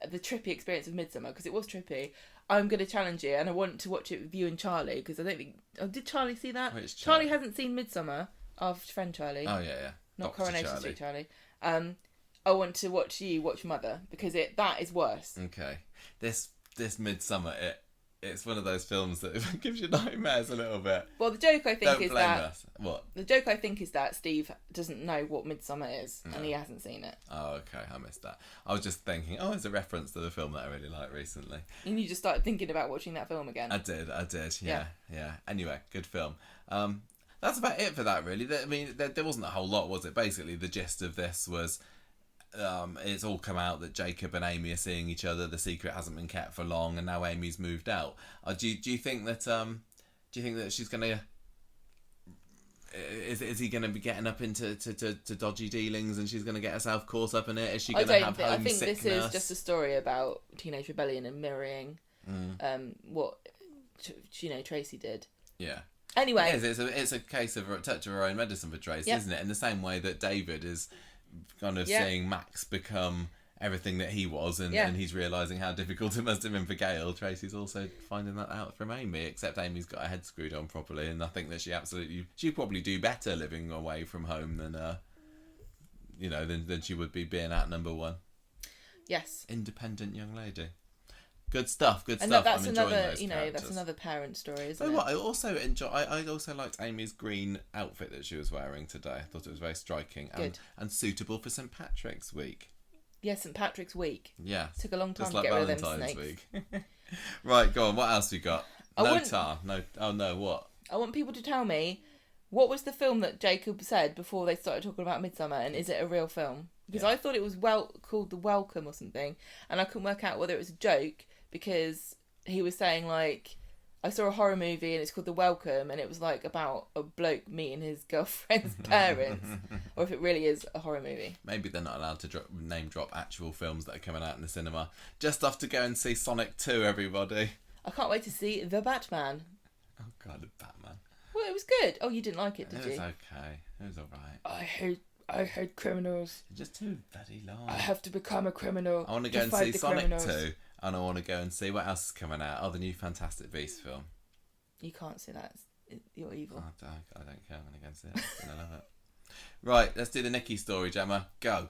the trippy experience of Midsummer, because it was trippy, I'm going to challenge you, and I want to watch it with you and Charlie, because I don't think... Oh, did Charlie see that? Which Charlie hasn't seen Midsummer. Our friend Charlie. Oh, yeah. Not Coronation Street Charlie. I want to watch Mother, because that is worse. Okay. This Midsummer, it's one of those films that gives you nightmares a little bit. Well, the joke I think Don't is blame that us. What? the joke I think is that Steve doesn't know what Midsommar is, and he hasn't seen it. Oh, okay, I missed that. I was just thinking, it's a reference to the film that I really liked recently. And you just started thinking about watching that film again. I did, yeah. Anyway, good film. That's about it for that, really. I mean, there wasn't a whole lot, was it? Basically, the gist of this was, it's all come out that Jacob and Amy are seeing each other. The secret hasn't been kept for long, and now Amy's moved out. Do you think that? Do you think that she's gonna? Is he going to be getting up into to dodgy dealings, and she's going to get herself caught up in it? Is she going to have homesickness? I think this is just a story about teenage rebellion and mirroring what Tracy did. Yeah. Anyway, it's a case of a touch of her own medicine for Tracy, isn't it? In the same way that David is kind of seeing Max become everything that he was, and he's realising how difficult it must have been for Gail. Tracy's also finding that out from Amy, except Amy's got her head screwed on properly, and I think that she'd probably do better living away from home than than she would be being at number one. Yes. Independent young lady. Good stuff. That's I'm enjoying another, those characters. that's another parent story, isn't it? What I also I also liked Amy's green outfit that she was wearing today. I thought it was very striking and suitable for St. Patrick's Week. Yeah, St. Patrick's Week. Yeah. Took a long time just to like get rid of them Valentine's snakes. Week. Right, go on. What else we got? What? I want people to tell me, what was the film that Jacob said before they started talking about Midsommar, and is it a real film? Because I thought it was called The Welcome or something, and I couldn't work out whether it was a joke, because he was saying, like, I saw a horror movie and it's called The Welcome, and it was like about a bloke meeting his girlfriend's parents, or if it really is a horror movie. Maybe they're not allowed to name drop actual films that are coming out in the cinema. Just off to go and see Sonic 2, everybody. I can't wait to see The Batman. Oh God, The Batman. Well, it was good. Oh, you didn't like it, did you? It was okay. It was alright. I hate criminals. It's just too bloody long. I have to become a criminal. I want to go and see Sonic 2. And I want to go and see what else is coming out. Oh, the new Fantastic Beasts film. You can't see that. You're evil. I don't care. I'm going to go and see it. I'm going to love it. Right, let's do the Nicky story, Gemma. Go.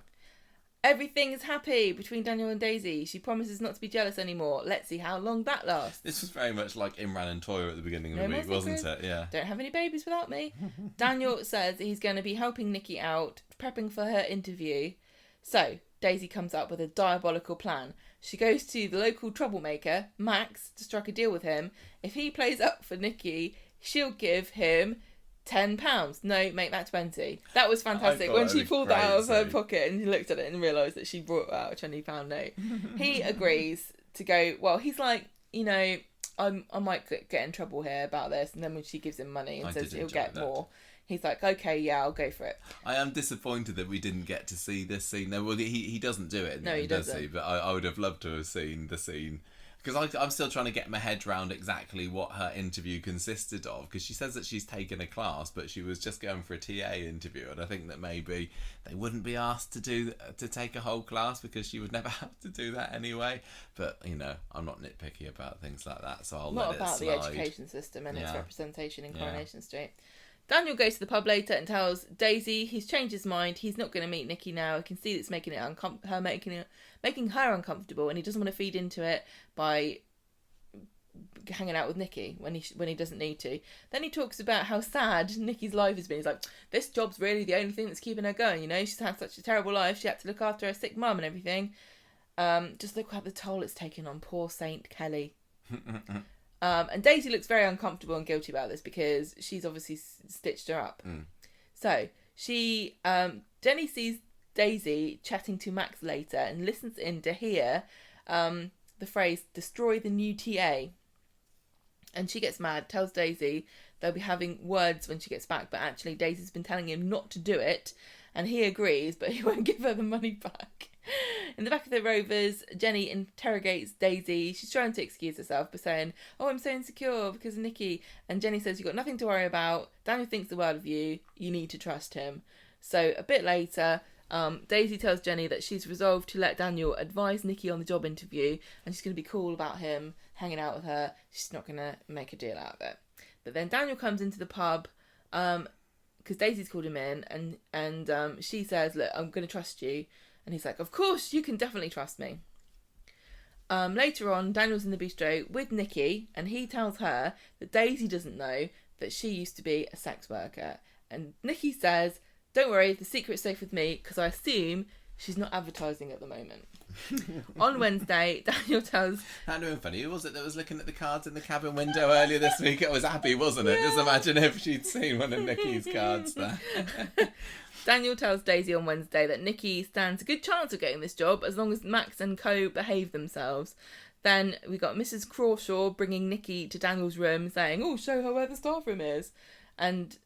Everything's happy between Daniel and Daisy. She promises not to be jealous anymore. Let's see how long that lasts. This was very much like Imran and Toyah at the beginning of the week, wasn't it? Yeah. Don't have any babies without me. Daniel says he's going to be helping Nicky out, prepping for her interview. So, Daisy comes up with a diabolical plan. She goes to the local troublemaker, Max, to strike a deal with him. If he plays up for Nicky, she'll give him £10. No, make that 20. That was fantastic. When she pulled that out of her pocket and he looked at it and realised that she brought out a £20 note. He agrees to go, well, he's like, I might get in trouble here about this. And then when she gives him money and says he'll get more, he's like, okay, yeah, I'll go for it. I am disappointed that we didn't get to see this scene. No, well, he doesn't do it. No, he doesn't. Does he? But I would have loved to have seen the scene. Because I'm still trying to get my head around exactly what her interview consisted of. Because she says that she's taken a class, but she was just going for a TA interview. And I think that maybe they wouldn't be asked to take a whole class because she would never have to do that anyway. But, I'm not nitpicky about things like that, so I'll let it slide. Not about the education system and its representation in Coronation Street. Daniel goes to the pub later and tells Daisy he's changed his mind. He's not going to meet Nicky now. He can see it's making her uncomfortable, and he doesn't want to feed into it by hanging out with Nicky when he doesn't need to. Then he talks about how sad Nicky's life has been. He's like, this job's really the only thing that's keeping her going. She's had such a terrible life. She had to look after her sick mum and everything. Just look at the toll it's taken on poor Saint Kelly. And Daisy looks very uncomfortable and guilty about this because she's obviously stitched her up. So Jenny sees Daisy chatting to Max later and listens in to hear the phrase "destroy the new TA," and she gets mad. Tells Daisy they'll be having words when she gets back, but actually Daisy's been telling him not to do it, and he agrees, but he won't give her the money back. In the back of the Rovers, Jenny interrogates Daisy. She's trying to excuse herself by saying, oh, I'm so insecure because of Nicky. And Jenny says, you've got nothing to worry about. Daniel thinks the world of you. You need to trust him. So a bit later, Daisy tells Jenny that she's resolved to let Daniel advise Nicky on the job interview, and she's going to be cool about him hanging out with her. She's not going to make a deal out of it. But then Daniel comes into the pub because Daisy's called him in, and she says, look, I'm going to trust you. And he's like, of course, you can definitely trust me. Later on, Daniel's in the bistro with Nicky, and he tells her that Daisy doesn't know that she used to be a sex worker. And Nicky says, "Don't worry, the secret's safe with me, because I assume she's not advertising at the moment." On Wednesday, Daniel tells... That would have been funny. Who was it that was looking at the cards in the cabin window earlier this week? It was Abby, wasn't it? Yeah. Just imagine if she'd seen one of Nicky's cards there. Daniel tells Daisy on Wednesday that Nicky stands a good chance of getting this job as long as Max and co behave themselves. Then we got Mrs. Crawshaw bringing Nicky to Daniel's room saying, "Oh, show her where the staff room is." And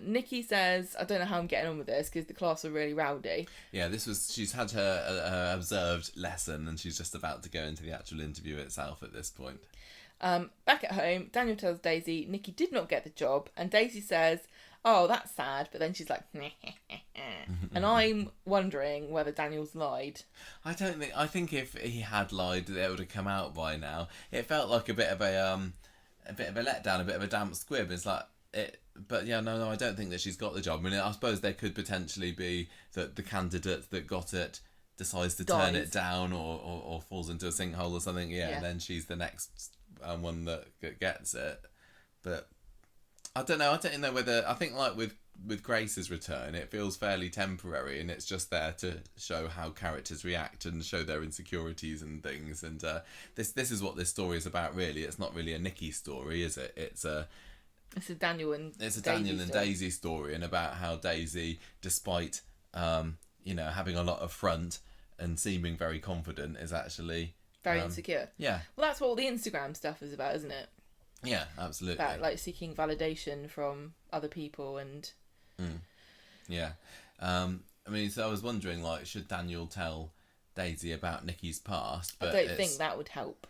Nicky says, "I don't know how I'm getting on with this because the class are really rowdy." Yeah, she's had her observed lesson and she's just about to go into the actual interview itself at this point. Back at home, Daniel tells Daisy Nicky did not get the job, and Daisy says, "Oh, that's sad," but then she's like, and I'm wondering whether Daniel's lied. I think if he had lied, it would have come out by now. It felt like a bit of a letdown, a bit of a damp squib. It's like it. But yeah, no, I don't think that she's got the job. I mean, I suppose there could potentially be that the candidate that got it decides to turn it down or falls into a sinkhole or something. Yeah, and then she's the next one that gets it. But I don't know. I don't know whether... I think like with Grace's return, it feels fairly temporary and it's just there to show how characters react and show their insecurities and things. And this is what this story is about, really. It's not really a Nicky story, is it? It's a Daniel and Daisy story, and about how Daisy, despite having a lot of front and seeming very confident, is actually very insecure. Yeah. Well, that's what all the Instagram stuff is about, isn't it? Yeah, absolutely. About like seeking validation from other people and. Yeah, I mean, so I was wondering, like, should Daniel tell Daisy about Nicky's past? But I don't think that would help.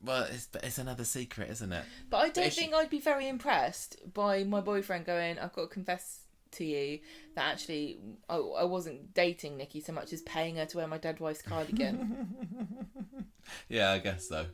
Well, it's another secret, isn't it? But I don't think I'd be very impressed by my boyfriend going, "I've got to confess to you that actually I wasn't dating Nicky so much as paying her to wear my dead wife's cardigan." Yeah, I guess so.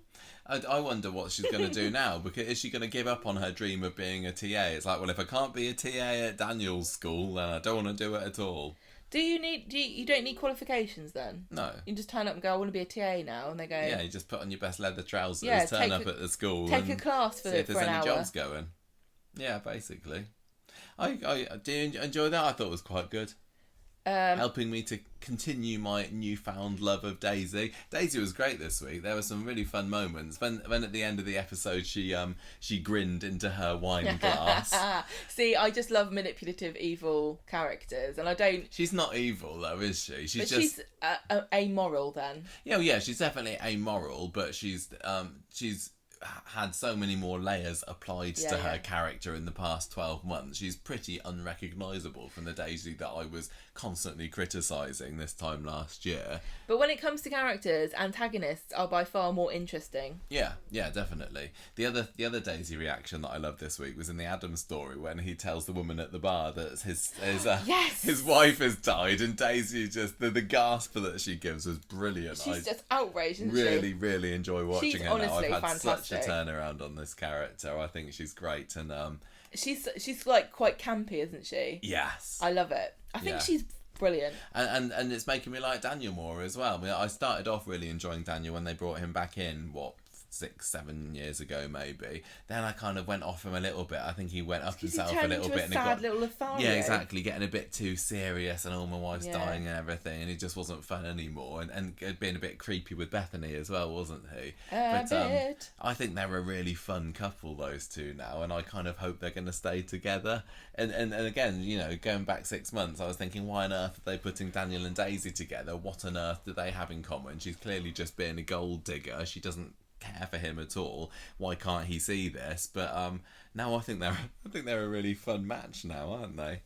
I wonder what she's going to do now, because is she going to give up on her dream of being a TA? It's like, well, if I can't be a TA at Daniel's school, then I don't want to do it at all. You don't need qualifications then? No. You just turn up and go, "I want to be a TA now," and they go... Yeah, you just put on your best leather trousers, turn up at the school, take a class for see if there's an any hour. jobs going. Yeah, basically. I do enjoy that. I thought it was quite good. Helping me to continue my newfound love of Daisy. Daisy was great this week. There were some really fun moments. When at the end of the episode she grinned into her wine glass. See, I just love manipulative evil characters, and I don't... She's not evil though, is she? She's amoral then. Yeah, she's definitely amoral, but she's had so many more layers applied to her character in the past 12 months. She's pretty unrecognisable from the Daisy that I was constantly criticising this time last year. But when it comes to characters, antagonists are by far more interesting. Yeah, definitely. The other Daisy reaction that I loved this week was in the Adam story, when he tells the woman at the bar that his wife has died, and Daisy just the gasp that she gives was brilliant. She's just outraged, isn't she? Really enjoy watching she's her now. I've had fantastic. Such a turnaround on this character. I think she's great, and she's like quite campy, isn't she? Yes, I love it. I think she's brilliant, and it's making me like Daniel more as well. I mean, I started off really enjoying Daniel when they brought him back in 6-7 years ago maybe. Then I kind of went off him a little bit. I think he went up himself a little bit, and he got little Lothario. Yeah, exactly, getting a bit too serious, and my wife's dying and everything, and he just wasn't fun anymore, and being a bit creepy with Bethany as well, wasn't he? But I think they're a really fun couple, those two now, and I kind of hope they're going to stay together. And again, going back 6 months, I was thinking, why on earth are they putting Daniel and Daisy together? What on earth do they have in common? She's clearly just being a gold digger. She doesn't care for him at all. Why can't he see this? But now I think they're a really fun match now, aren't they?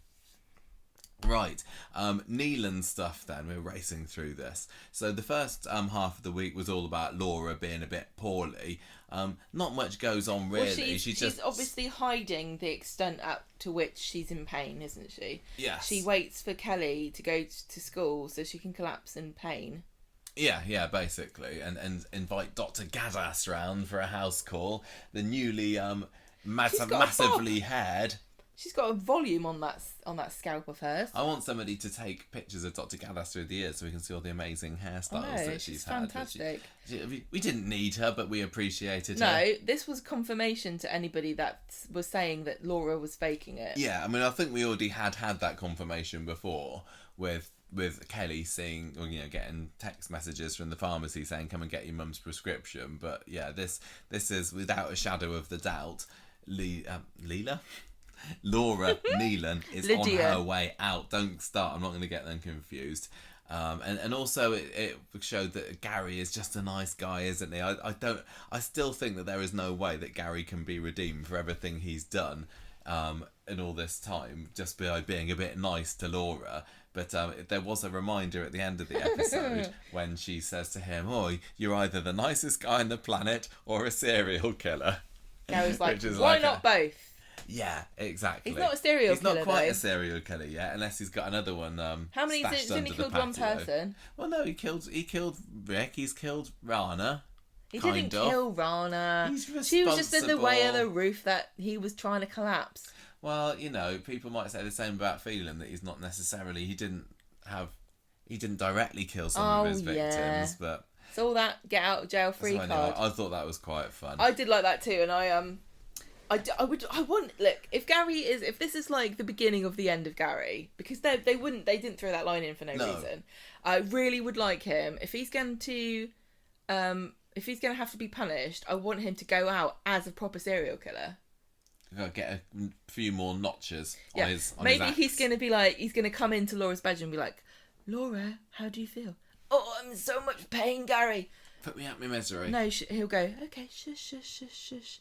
Right, Neelan stuff then. We're racing through this. So the first half of the week was all about Laura being a bit poorly. Not much goes on really. Well, she's obviously hiding the extent up to which she's in pain, isn't she? Yes. She waits for Kelly to go to school so she can collapse in pain. Yeah, basically, and invite Dr Gaddas round for a house call. The newly massively haired She's got a volume on that scalp of hers. I want somebody to take pictures of Dr Gaddas through the years so we can see all the amazing hairstyles that she's had. Fantastic. We didn't need her, but we appreciated her. No, this was confirmation to anybody that was saying that Laura was faking it. Yeah, I mean, I think we already had that confirmation before with Kelly seeing, or, you know, getting text messages from the pharmacy saying, "Come and get your mum's prescription." But yeah, this is without a shadow of the doubt, Laura Nealon is Lydia. on her way out. Don't start. I'm not going to get them confused. And also it showed that Gary is just a nice guy, isn't he? I still think that there is no way that Gary can be redeemed for everything he's done in all this time, just by being a bit nice to Laura. But there was a reminder at the end of the episode when she says to him, "Oh, you're either the nicest guy on the planet or a serial killer." Gary's like, why not both? Yeah, exactly. He's not a serial killer, He's not quite though. a serial killer yet, unless he's got another one. How many? Stashed He's only under the killed one patio. person. Well, no, he killed Rick. He's killed Rana. He didn't kill Rana. He's She was just in the way of the responsible. roof that he was trying to collapse. Well, you know, people might say the same about Phelan, that he's not necessarily. He didn't directly kill some of his victims, but it's all that get out of jail free so anyway, card. I thought that was quite fun. I did like that too, and I want if this is like the beginning of the end of Gary, because they didn't throw that line in for no reason. I really would like him if he's going to have to be punished. I want him to go out as a proper serial killer. Gotta get a few more notches Yeah, on his. maybe his he's gonna come into Laura's bedroom and be like, "Laura, how do you feel?" "Oh, I'm in so much pain, Gary." Put me out my misery. No, he'll go, "Okay, shush, shush, shush, shush."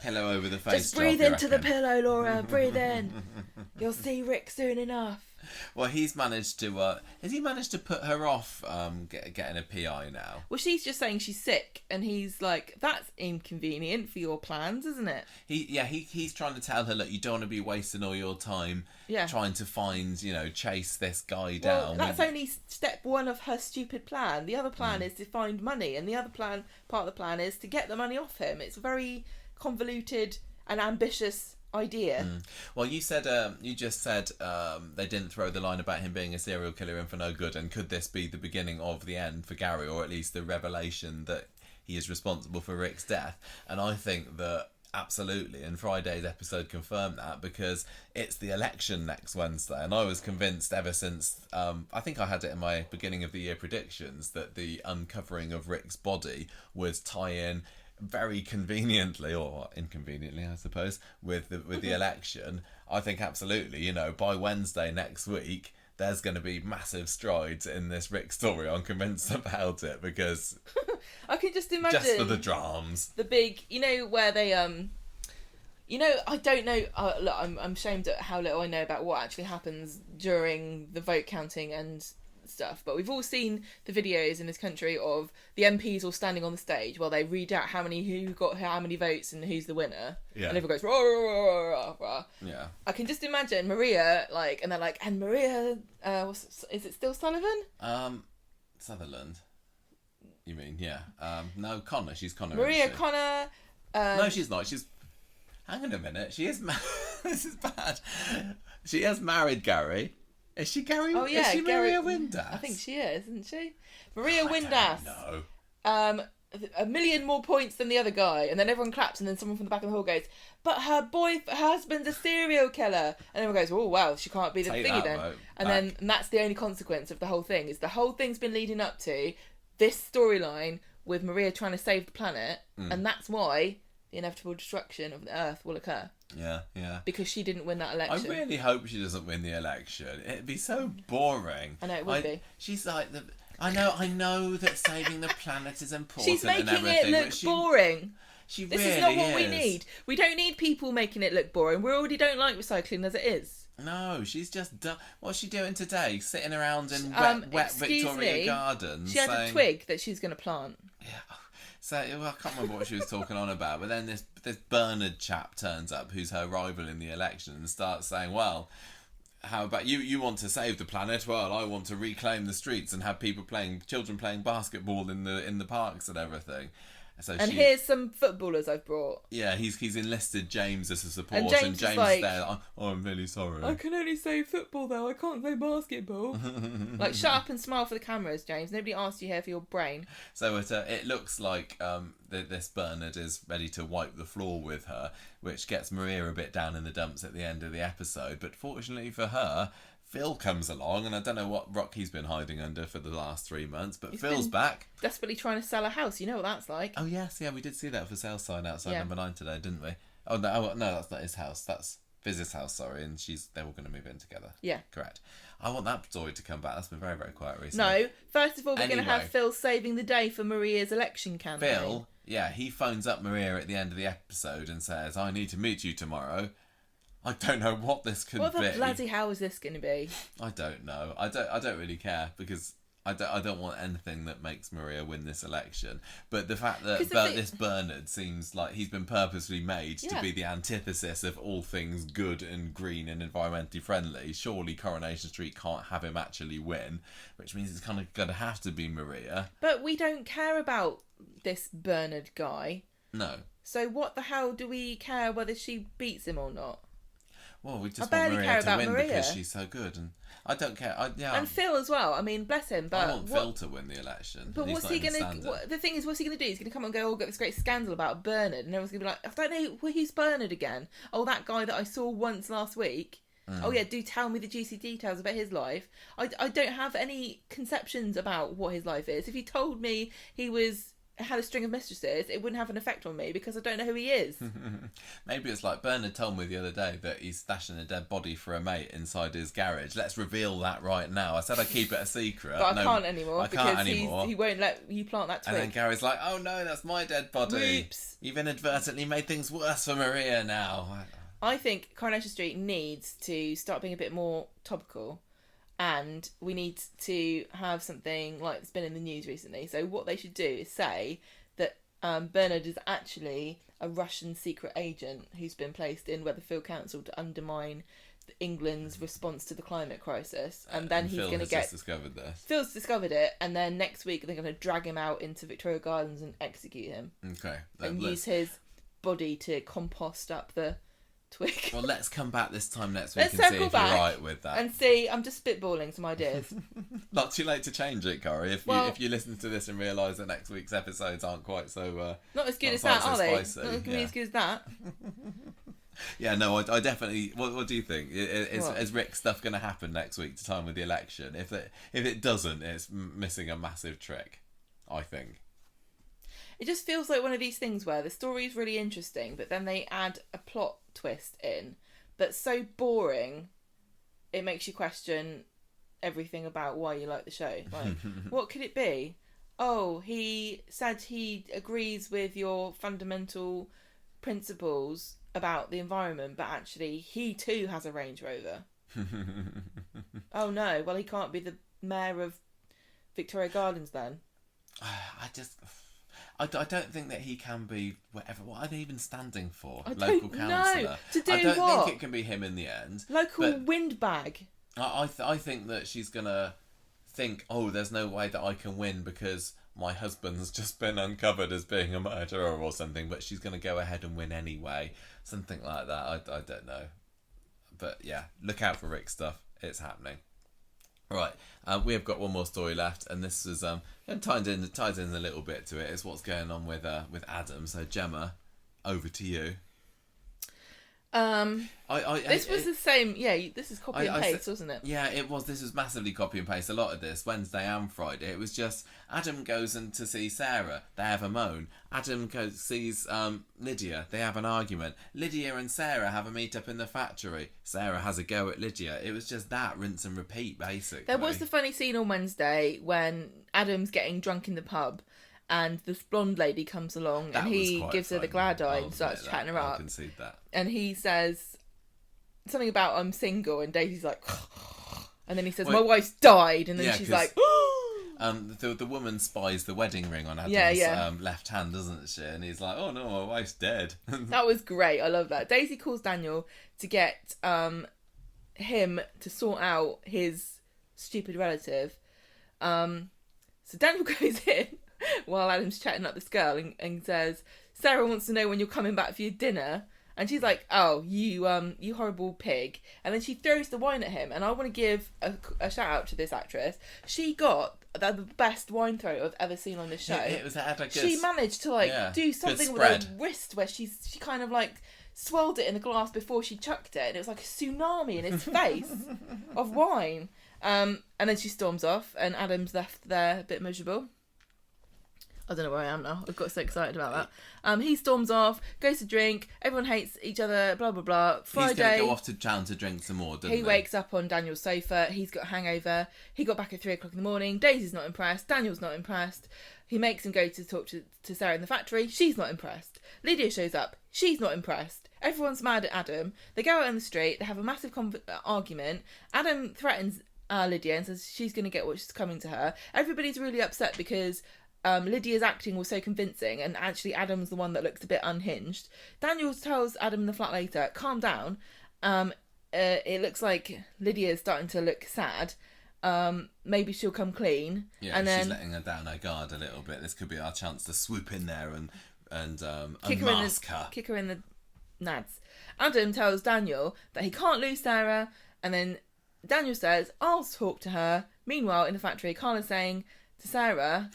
Pillow over the face. Just breathe into the pillow, Laura. Breathe in. You'll see Rick soon enough. Well, he's managed to. Has he managed to put her off getting a PI now? Well, she's just saying she's sick, and he's like, "That's inconvenient for your plans, isn't it?" He's trying to tell her, look, you don't want to be wasting all your time trying to find, chase this guy down. Well, that's only step one of her stupid plan. The other plan is to find money, and the other part of the plan is to get the money off him. It's a very convoluted and ambitious idea. Well, you just said they didn't throw the line about him being a serial killer in for no good, and could this be the beginning of the end for Gary, or at least the revelation that he is responsible for Rick's death? And I think that absolutely, and Friday's episode confirmed that, because it's the election next Wednesday, and I was convinced ever since I think I had it in my beginning of the year predictions that the uncovering of Rick's body would tie in very conveniently, or inconveniently I suppose, with the election. I think absolutely, by Wednesday next week there's going to be massive strides in this Rick story. I'm convinced about it, because I can just imagine, just for the drams, the big, where they I don't know. Look, I'm ashamed at how little I know about what actually happens during the vote counting and stuff, but we've all seen the videos in this country of the MPs all standing on the stage while they read out who got how many votes and who's the winner, and everyone goes rah, rah, rah, rah, rah. Yeah, I can just imagine Maria, and they're like, and Maria, is it still Sullivan? Sutherland, you mean? Yeah. No, Connor. She's Connor. Maria Connor. No, she's not. She's. Hang on a minute. She is. This is bad. She has married Gary. Is she Gary? Oh yeah, is she Gary, Maria Windass? I think she is, isn't she? Maria Windass. No. A million more points than the other guy, and then everyone claps, and then someone from the back of the hall goes, "But her husband's a serial killer," and everyone goes, "Oh wow, she can't be the Take thingy that then." vote And that's the only consequence of the whole thing. Is the whole thing's been leading up to this storyline with Maria trying to save the planet, and that's why the inevitable destruction of the Earth will occur. Yeah. Because she didn't win that election. I really hope she doesn't win the election. It'd be so boring. I know it would be. She's like I know that saving the planet is important. She's making and everything, it look boring. This is not what we need. We don't need people making it look boring. We already don't like recycling as it is. No, she's just done. What's she doing today? Sitting around in wet Victoria Gardens. She had a twig that she's going to plant. Yeah. So I can't remember what she was talking on about, but then this Bernard chap turns up, who's her rival in the election, and starts saying, "Well, how about you? You want to save the planet? Well, I want to reclaim the streets and have children playing basketball in the parks and everything." So and here's some footballers I've brought. Yeah, he's enlisted James as a support, And James is like, is there. Like, oh, I'm really sorry. I can only say football though. I can't say basketball. Like, shut up and smile for the cameras, James. Nobody asked you here for your brain. So it looks like this Bernard is ready to wipe the floor with her, which gets Maria a bit down in the dumps at the end of the episode. But fortunately for her, Phil comes along, and I don't know what rock he's been hiding under for the last 3 months, but Phil's back. Desperately trying to sell a house. You know what that's like. Oh, yes, yeah, we did see that for sale sign outside number 9 today, didn't we? Oh, no, that's not his house. That's Viz's house, sorry, and they're all going to move in together. Yeah. Correct. I want that story to come back. That's been very, very quiet recently. No, first of all, we're going to have Phil saving the day for Maria's election campaign. Phil, yeah, he phones up Maria at the end of the episode and says, I need to meet you tomorrow. I don't know what this could be. What the bloody hell is this going to be? I don't know. I don't really care, because I don't want anything that makes Maria win this election. But the fact that this Bernard seems like he's been purposely made to be the antithesis of all things good and green and environmentally friendly, surely Coronation Street can't have him actually win, which means it's kind of going to have to be Maria. But we don't care about this Bernard guy. No. So what the hell do we care whether she beats him or not? Well, we just want Maria to win because she's so good, and I don't care. And Phil as well. I mean, bless him. But I want Phil to win the election. But what's he going to... The thing is, what's he going to do? He's going to come and go, get this great scandal about Bernard, and everyone's going to be like, I don't know, who's Bernard again? Oh, that guy that I saw once last week. Oh, yeah, do tell me the juicy details about his life. I don't have any conceptions about what his life is. If you told me he had a string of mistresses, it wouldn't have an effect on me because I don't know who he is. Maybe it's like Bernard told me the other day that he's stashing a dead body for a mate inside his garage. Let's reveal that right now. I said I'd keep it a secret. But I can't anymore because he won't let you plant that twig. And then Gary's like, oh no, that's my dead body. Oops. You've inadvertently made things worse for Maria now. I think Coronation Street needs to start being a bit more topical. And we need to have something like that's been in the news recently. So what they should do is say that Bernard is actually a Russian secret agent who's been placed in Weatherfield Council to undermine England's response to the climate crisis. And then he's going to get... discovered this. Phil's discovered it, and then next week they're going to drag him out into Victoria Gardens and execute him. Okay. And use his body to compost up the... twig. Well, let's come back this time next week and see if you're right with that. And see, I'm just spitballing some ideas. Not too late to change it, Corrie. If you listen to this and realise that next week's episodes aren't quite so... not as good as that, are they? Not going to be as good as that. Yeah, no, I definitely... What do you think? Is Rick's stuff going to happen next week to time with the election? If it doesn't, it's missing a massive trick, I think. It just feels like one of these things where the story is really interesting, but then they add a plot twist in that's so boring it makes you question everything about why you like the show. Like, what could it be? Oh, he said he agrees with your fundamental principles about the environment, but actually he too has a Range Rover. Oh no, well he can't be the mayor of Victoria Gardens then. I don't think that he can be whatever. What are they even standing for? Local councillor. To do what? I don't think it can be him in the end. Local windbag. I think that she's gonna think, oh, there's no way that I can win because my husband's just been uncovered as being a murderer or something. But she's gonna go ahead and win anyway. Something like that. I don't know. But yeah, look out for Rick's stuff. It's happening. Right, we have got one more story left, and this is ties in a little bit to it. It's what's going on with Adam. So Gemma, over to you. This was the same. Yeah, this is copy and paste, wasn't it? Yeah, it was. This was massively copy and paste. A lot of this Wednesday and Friday. It was just Adam goes in to see Sarah. They have a moan. Adam sees Lydia. They have an argument. Lydia and Sarah have a meet up in the factory. Sarah has a go at Lydia. It was just that rinse and repeat, basically. There was the funny scene on Wednesday when Adam's getting drunk in the pub. And this blonde lady comes along and he gives her the glad eye and starts chatting her up. I can see that. And he says something about I'm single, and Daisy's like, and then he says my wife's died, and then she's like, the woman spies the wedding ring on Adam's left hand, doesn't she? And he's like, oh no, my wife's dead. That was great. I love that. Daisy calls Daniel to get him to sort out his stupid relative. So Daniel goes in. while Adam's chatting up this girl and says, Sarah wants to know when you're coming back for your dinner. And she's like, oh, you horrible pig. And then she throws the wine at him. And I want to give a shout out to this actress. She got the best wine throw I've ever seen on this show. It was had a good, she managed to do something with her wrist where she kind of like swirled it in the glass before she chucked it. And it was like a tsunami in his face of wine. And then she storms off and Adam's left there a bit miserable. I don't know where I am now. I've got so excited about that. He storms off, goes to drink. Everyone hates each other. Blah blah blah. Friday. He's going to go off to town to drink some more. Doesn't he wakes up on Daniel's sofa. He's got a hangover. He got back at 3:00 in the morning. Daisy's not impressed. Daniel's not impressed. He makes him go to talk to Sarah in the factory. She's not impressed. Lydia shows up. She's not impressed. Everyone's mad at Adam. They go out on the street. They have a massive argument. Adam threatens Lydia and says she's going to get what's coming to her. Everybody's really upset because Lydia's acting was so convincing and actually Adam's the one that looks a bit unhinged. Daniel tells Adam in the flat later, calm down. It looks like Lydia's starting to look sad. Maybe she'll come clean. Yeah, and she's letting her down her guard a little bit. This could be our chance to swoop in there and unmask her. Kick her in the nads. Adam tells Daniel that he can't lose Sarah, and then Daniel says, I'll talk to her. Meanwhile, in the factory, Carla's saying to Sarah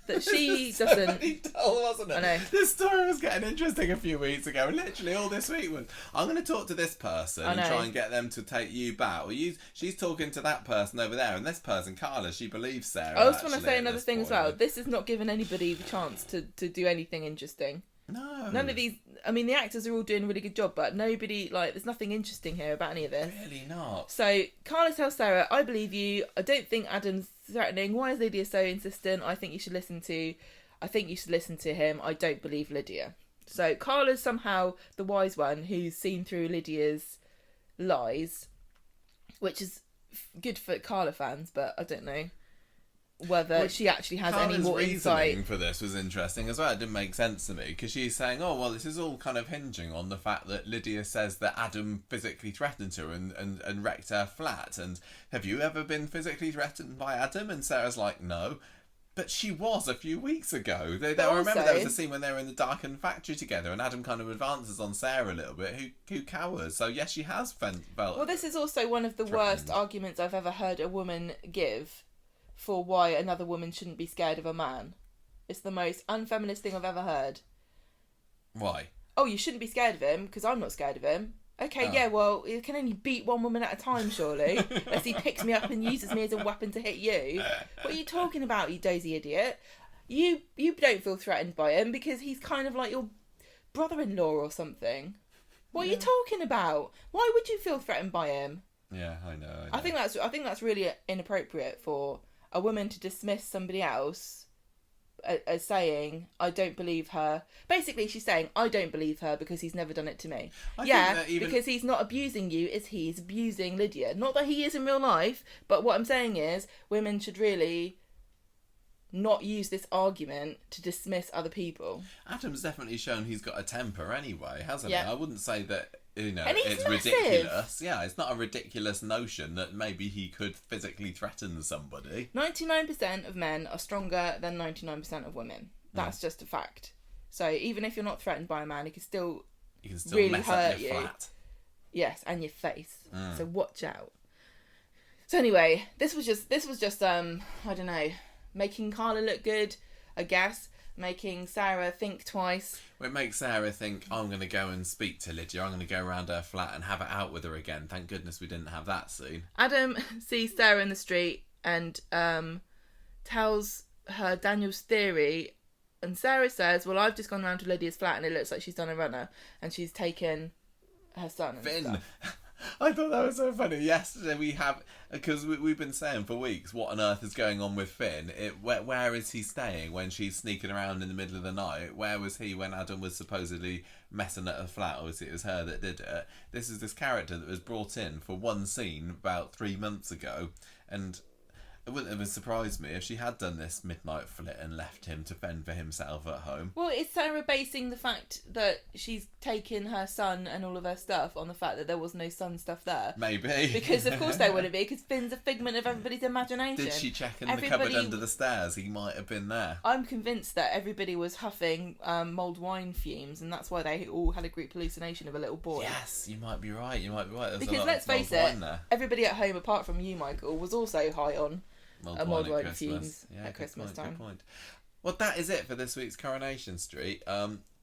that she doesn't. Dull, wasn't it? I know. This story was getting interesting a few weeks ago, and literally all this week was, I'm going to talk to this person and try and get them to take you back. Well, she's talking to that person over there, and this person, Carla, she believes Sarah. I also want to say another thing as well. This is not giving anybody the chance to do anything interesting. No. None of these. I mean, the actors are all doing a really good job, but nobody, there's nothing interesting here about any of this. Really not. So, Carla tells Sarah, I believe you. I don't think Adam's threatening. Why is Lydia so insistent? I think you should listen to him. I don't believe Lydia. So, Carla's somehow the wise one who's seen through Lydia's lies, which is good for Carla fans, but I don't know whether she actually has Carla's any more insight. Reasoning for this was interesting as well. It didn't make sense to me because she's saying, oh, well, this is all kind of hinging on the fact that Lydia says that Adam physically threatened her and wrecked her flat. And have you ever been physically threatened by Adam? And Sarah's like, no. But she was a few weeks ago. I remember there was a scene when they were in the darkened factory together and Adam kind of advances on Sarah a little bit, who cowers. So yes, she has felt. Well, this is also one of the worst arguments I've ever heard a woman give for why another woman shouldn't be scared of a man. It's the most unfeminist thing I've ever heard. Why? Oh, you shouldn't be scared of him because I'm not scared of him. Okay, yeah, well, you can only beat one woman at a time, surely. Unless he picks me up and uses me as a weapon to hit you. What are you talking about, you dozy idiot? You don't feel threatened by him because he's kind of like your brother-in-law or something. What are you talking about? Why would you feel threatened by him? Yeah, I know. I think that's really inappropriate for a woman to dismiss somebody else as saying, I don't believe her. Basically, she's saying, I don't believe her because he's never done it to me. Because he's not abusing you, he's abusing Lydia. Not that he is in real life, but what I'm saying is, women should really not use this argument to dismiss other people. Adam's definitely shown he's got a temper anyway, hasn't he? I wouldn't say that it's massive. Ridiculous. Yeah, it's not a ridiculous notion that maybe he could physically threaten somebody. 99% of men are stronger than 99% of women. That's just a fact. So even if you're not threatened by a man, he can still really mess hurt up your you. flat. Yes, and your face. So watch out. So anyway, this was just I don't know, making Carla look good, I guess. Making Sarah think twice. Well, it makes Sarah think, I'm going to go and speak to Lydia. I'm going to go around her flat and have it out with her again. Thank goodness we didn't have that scene. Adam sees Sarah in the street and tells her Daniel's theory. And Sarah says, well, I've just gone round to Lydia's flat and it looks like she's done a runner. And she's taken her son and Finn. stuff. I thought that was so funny. Yesterday because we've been saying for weeks, what on earth is going on with Finn? Where is he staying when she's sneaking around in the middle of the night? Where was he when Adam was supposedly messing at her flat? Obviously it was her that did it. This is this character that was brought in for one scene about 3 months ago, and It wouldn't have surprised me if she had done this midnight flit and left him to fend for himself at home. Well, it's Sarah basing the fact that she's taken her son and all of her stuff on the fact that there was no son stuff there. Maybe. Because of course there wouldn't be, because Finn's a figment of everybody's imagination. Did she check in the cupboard under the stairs? He might have been there. I'm convinced that everybody was huffing mulled wine fumes, and that's why they all had a group hallucination of a little boy. Yes, you might be right. There's because let's face it, everybody at home, apart from you, Michael, was also high on mulled wine fumes at Christmas time. Good point. Well, that is it for this week's Coronation Street.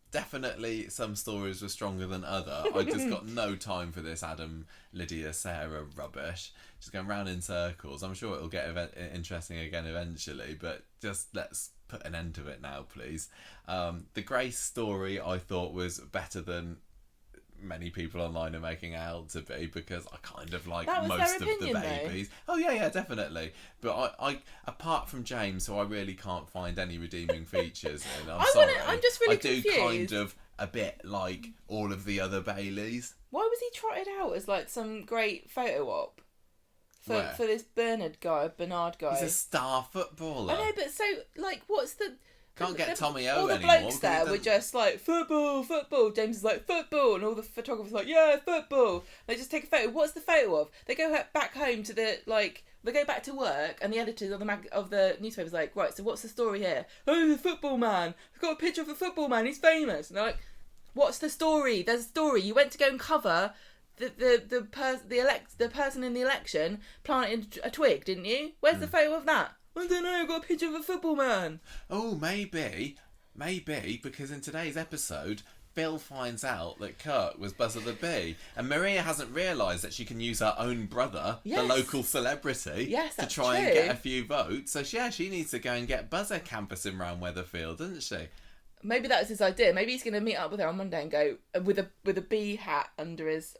Definitely some stories were stronger than other. I just got no time for this Adam, Lydia, Sarah rubbish. Just going round in circles. I'm sure it'll get interesting again eventually, but just let's put an end to it now, please. The Grace story I thought was better than many people online are making out to be, because I kind of like most of the babies. Though. Oh yeah, definitely. But I apart from James, who I really can't find any redeeming features in. I'm just really confused. I do kind of a bit like all of the other Baileys. Why was he trotted out as like some great photo op for this Bernard guy? He's a star footballer. I know, but so like, what's the? Can't get Tommy O anymore. All the blokes there were just like, football. James is like, football. And all the photographers are like, yeah, football. They just take a photo. What's the photo of? They go back home to they go back to work, and the editors of the newspaper's like, right, so what's the story here? Oh, the football man. I've got a picture of the football man. He's famous. And they're like, what's the story? There's a story. You went to go and cover the person in the election planted a twig, didn't you? Where's the photo of that? I don't know, I've got a picture of a football man. Oh, maybe, because in today's episode, Phil finds out that Kurt was Buzzer the Bee, and Maria hasn't realised that she can use her own brother, the local celebrity, to try and get a few votes. So yeah, she needs to go and get Buzzer campusing around Weatherfield, doesn't she? Maybe that was his idea. Maybe he's going to meet up with her on Monday and go with a bee hat under his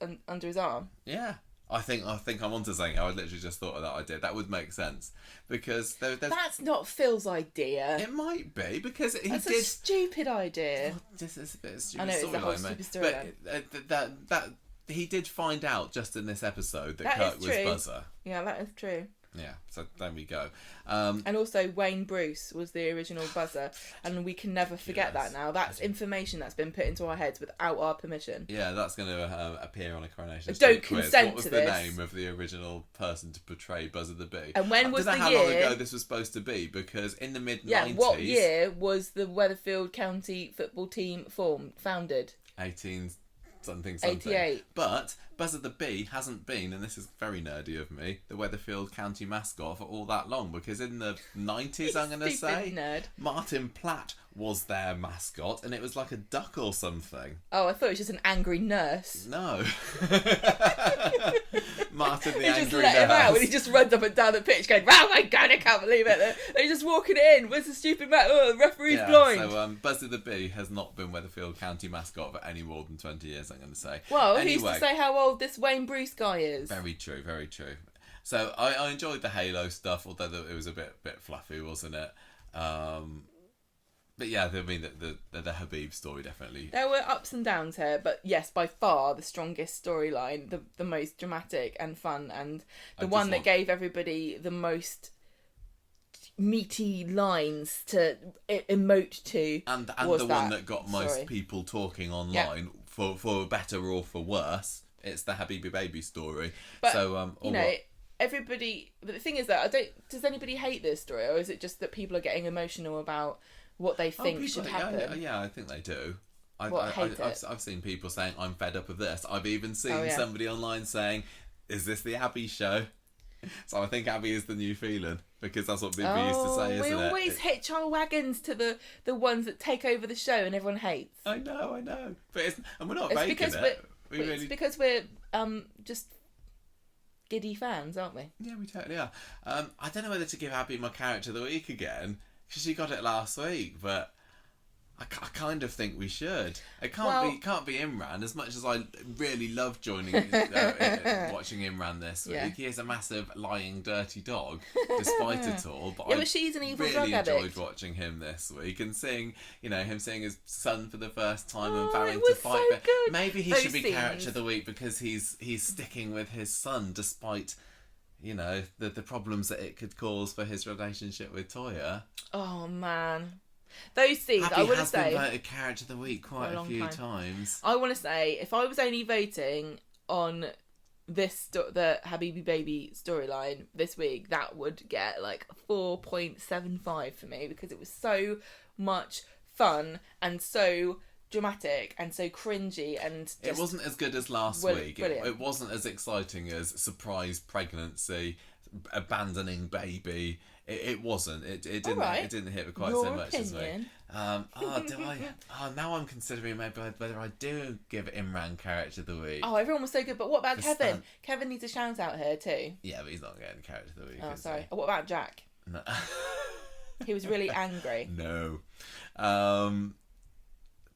arm. Yeah. I think I'm onto something. I literally just thought of that idea. That would make sense, because that's not Phil's idea. It might be, because that's a stupid idea. Well, this is a bit of a stupid storyline. I know, it's a whole stupid storyline. But that he did find out just in this episode that Kurt was Buzzer. Yeah, that is true. Yeah, so there we go. And also Wayne Bruce was the original Buzzer, and we can never forget that now. That's information that's been put into our heads without our permission. Yeah, that's going to appear on a Coronation Street quiz. Consent what was to the this. name of the original person to portray Buzzer the Bee? And when was the year? How long ago this was supposed to be? Because in the mid-90s... Yeah, what year was the Weatherfield County football team founded? something. 88. But Buzzer the Bee hasn't been, and this is very nerdy of me, the Weatherfield County mascot for all that long, because in the 90s, I'm going to say, nerd. Martin Platt was their mascot, and it was like a duck or something. Oh, I thought it was just an angry nurse. No. Martin the angry nurse. Just let him out, and he just runs up and down the pitch going, oh my God, I can't believe it. They're just walking in. Where's the stupid man? Oh, the referee's blind. So Buzzer the Bee has not been Weatherfield County mascot for any more than 20 years, I'm going to say. Well, who's to say how old this Wayne Bruce guy is? Very true, very true. So I enjoyed the Halo stuff, although it was a bit fluffy, wasn't it? But yeah, I mean, the Habib story definitely. There were ups and downs here, but yes, by far the strongest storyline, the most dramatic and fun, and the one that gave everybody the most meaty lines to emote to. And the one that got most people talking online, for better or for worse. It's the Habibi baby story. But, so, everybody... But the thing is that does anybody hate this story, or is it just that people are getting emotional about what they think should happen? Yeah, I think they do. I've seen people saying, I'm fed up of this. I've even seen somebody online saying, is this the Abby show? So I think Abby is the new feeling, because that's what people used to say, isn't it? We always hitch our wagons to the ones that take over the show and everyone hates. I know. But and we're not making it. It's because we're just giddy fans, aren't we? Yeah, we totally are. I don't know whether to give Abby my character of the week again, because she got it last week, but I kind of think we should. It can't be Imran, as much as I really love watching Imran this week. Yeah. He is a massive lying dirty dog, despite it all. But she's an evil really drug addict. enjoyed watching him this week and seeing him seeing his son for the first time and vowing to fight. So good. Maybe he should be character of the week because he's sticking with his son despite you know, the problems that it could cause for his relationship with Toyah. Oh man, those scenes. Abby I want to has been say voted character of the week quite a few times. I want to say if I was only voting on the Habibi Baby storyline this week, that would get like 4.75 for me, because it was so much fun and so dramatic and so cringy, and just it wasn't as good as last week. Brilliant. It wasn't as exciting as surprise pregnancy, abandoning baby. It wasn't. It didn't. Right. It didn't hit quite Your so much opinion. this week. Do I? Now I'm considering maybe whether I do give Imran character of the week. Oh, everyone was so good. But what about The Kevin? stunt. Kevin needs a shout out here too. Yeah, but he's not getting character of the week. Oh, is sorry. he? What about Jack? No. He was really angry. No.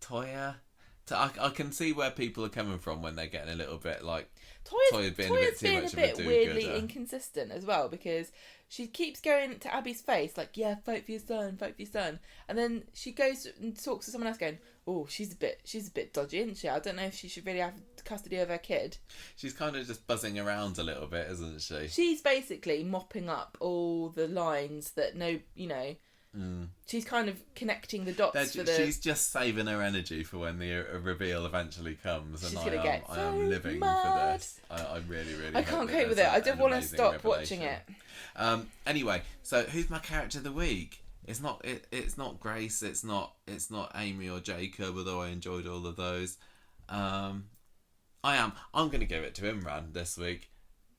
Toyah. I can see where people are coming from when they're getting a little bit like Toyah's being a bit too much of a do-gooder. Weirdly inconsistent as well, because she keeps going to Abby's face like, yeah, vote for your son, vote for your son, and then she goes and talks to someone else going, oh, she's a bit dodgy, isn't she? I don't know if she should really have custody of her kid. She's kind of just buzzing around a little bit, isn't she? She's basically mopping up all the lines that she's kind of connecting the dots for the... She's just saving her energy for when the reveal eventually comes, and I am living for this. I really, really I can't cope with it. I don't want to stop watching it. Anyway, so who's my character of the week? It's not Grace. It's not Amy or Jacob, although I enjoyed all of those. I'm going to give it to Imran this week,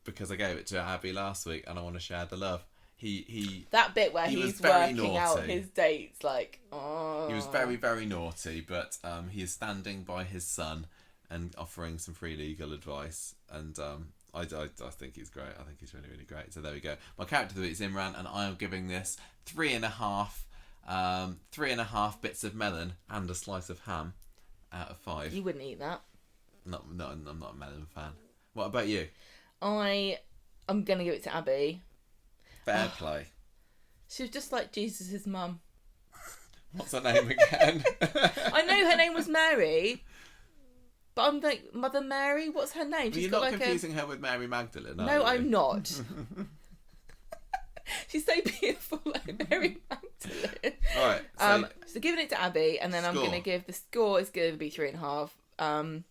because I gave it to Abby last week, and I want to share the love. He that bit where he's working out his dates, like, oh. He was very, very naughty, but he is standing by his son and offering some free legal advice, and I think he's great. I think he's really, really great. So there we go. My character of the week is Imran, and I am giving this 3.5 bits of melon and a slice of ham out of 5. You wouldn't eat that. No, I'm not a melon fan. What about you? I'm gonna give it to Abby. Fair play. She was just like Jesus' mum. What's her name again? I know her name was Mary, but I'm like, Mother Mary? What's her name? Well, you're not confusing her with Mary Magdalene, are you? No, I'm not. She's so beautiful, like Mary Magdalene. Right. So giving it to Abby, and then I'm going to give the score is going to be 3.5. I'm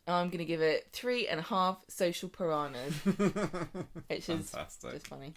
going to give it 3.5 social piranhas, which is fantastic. just funny.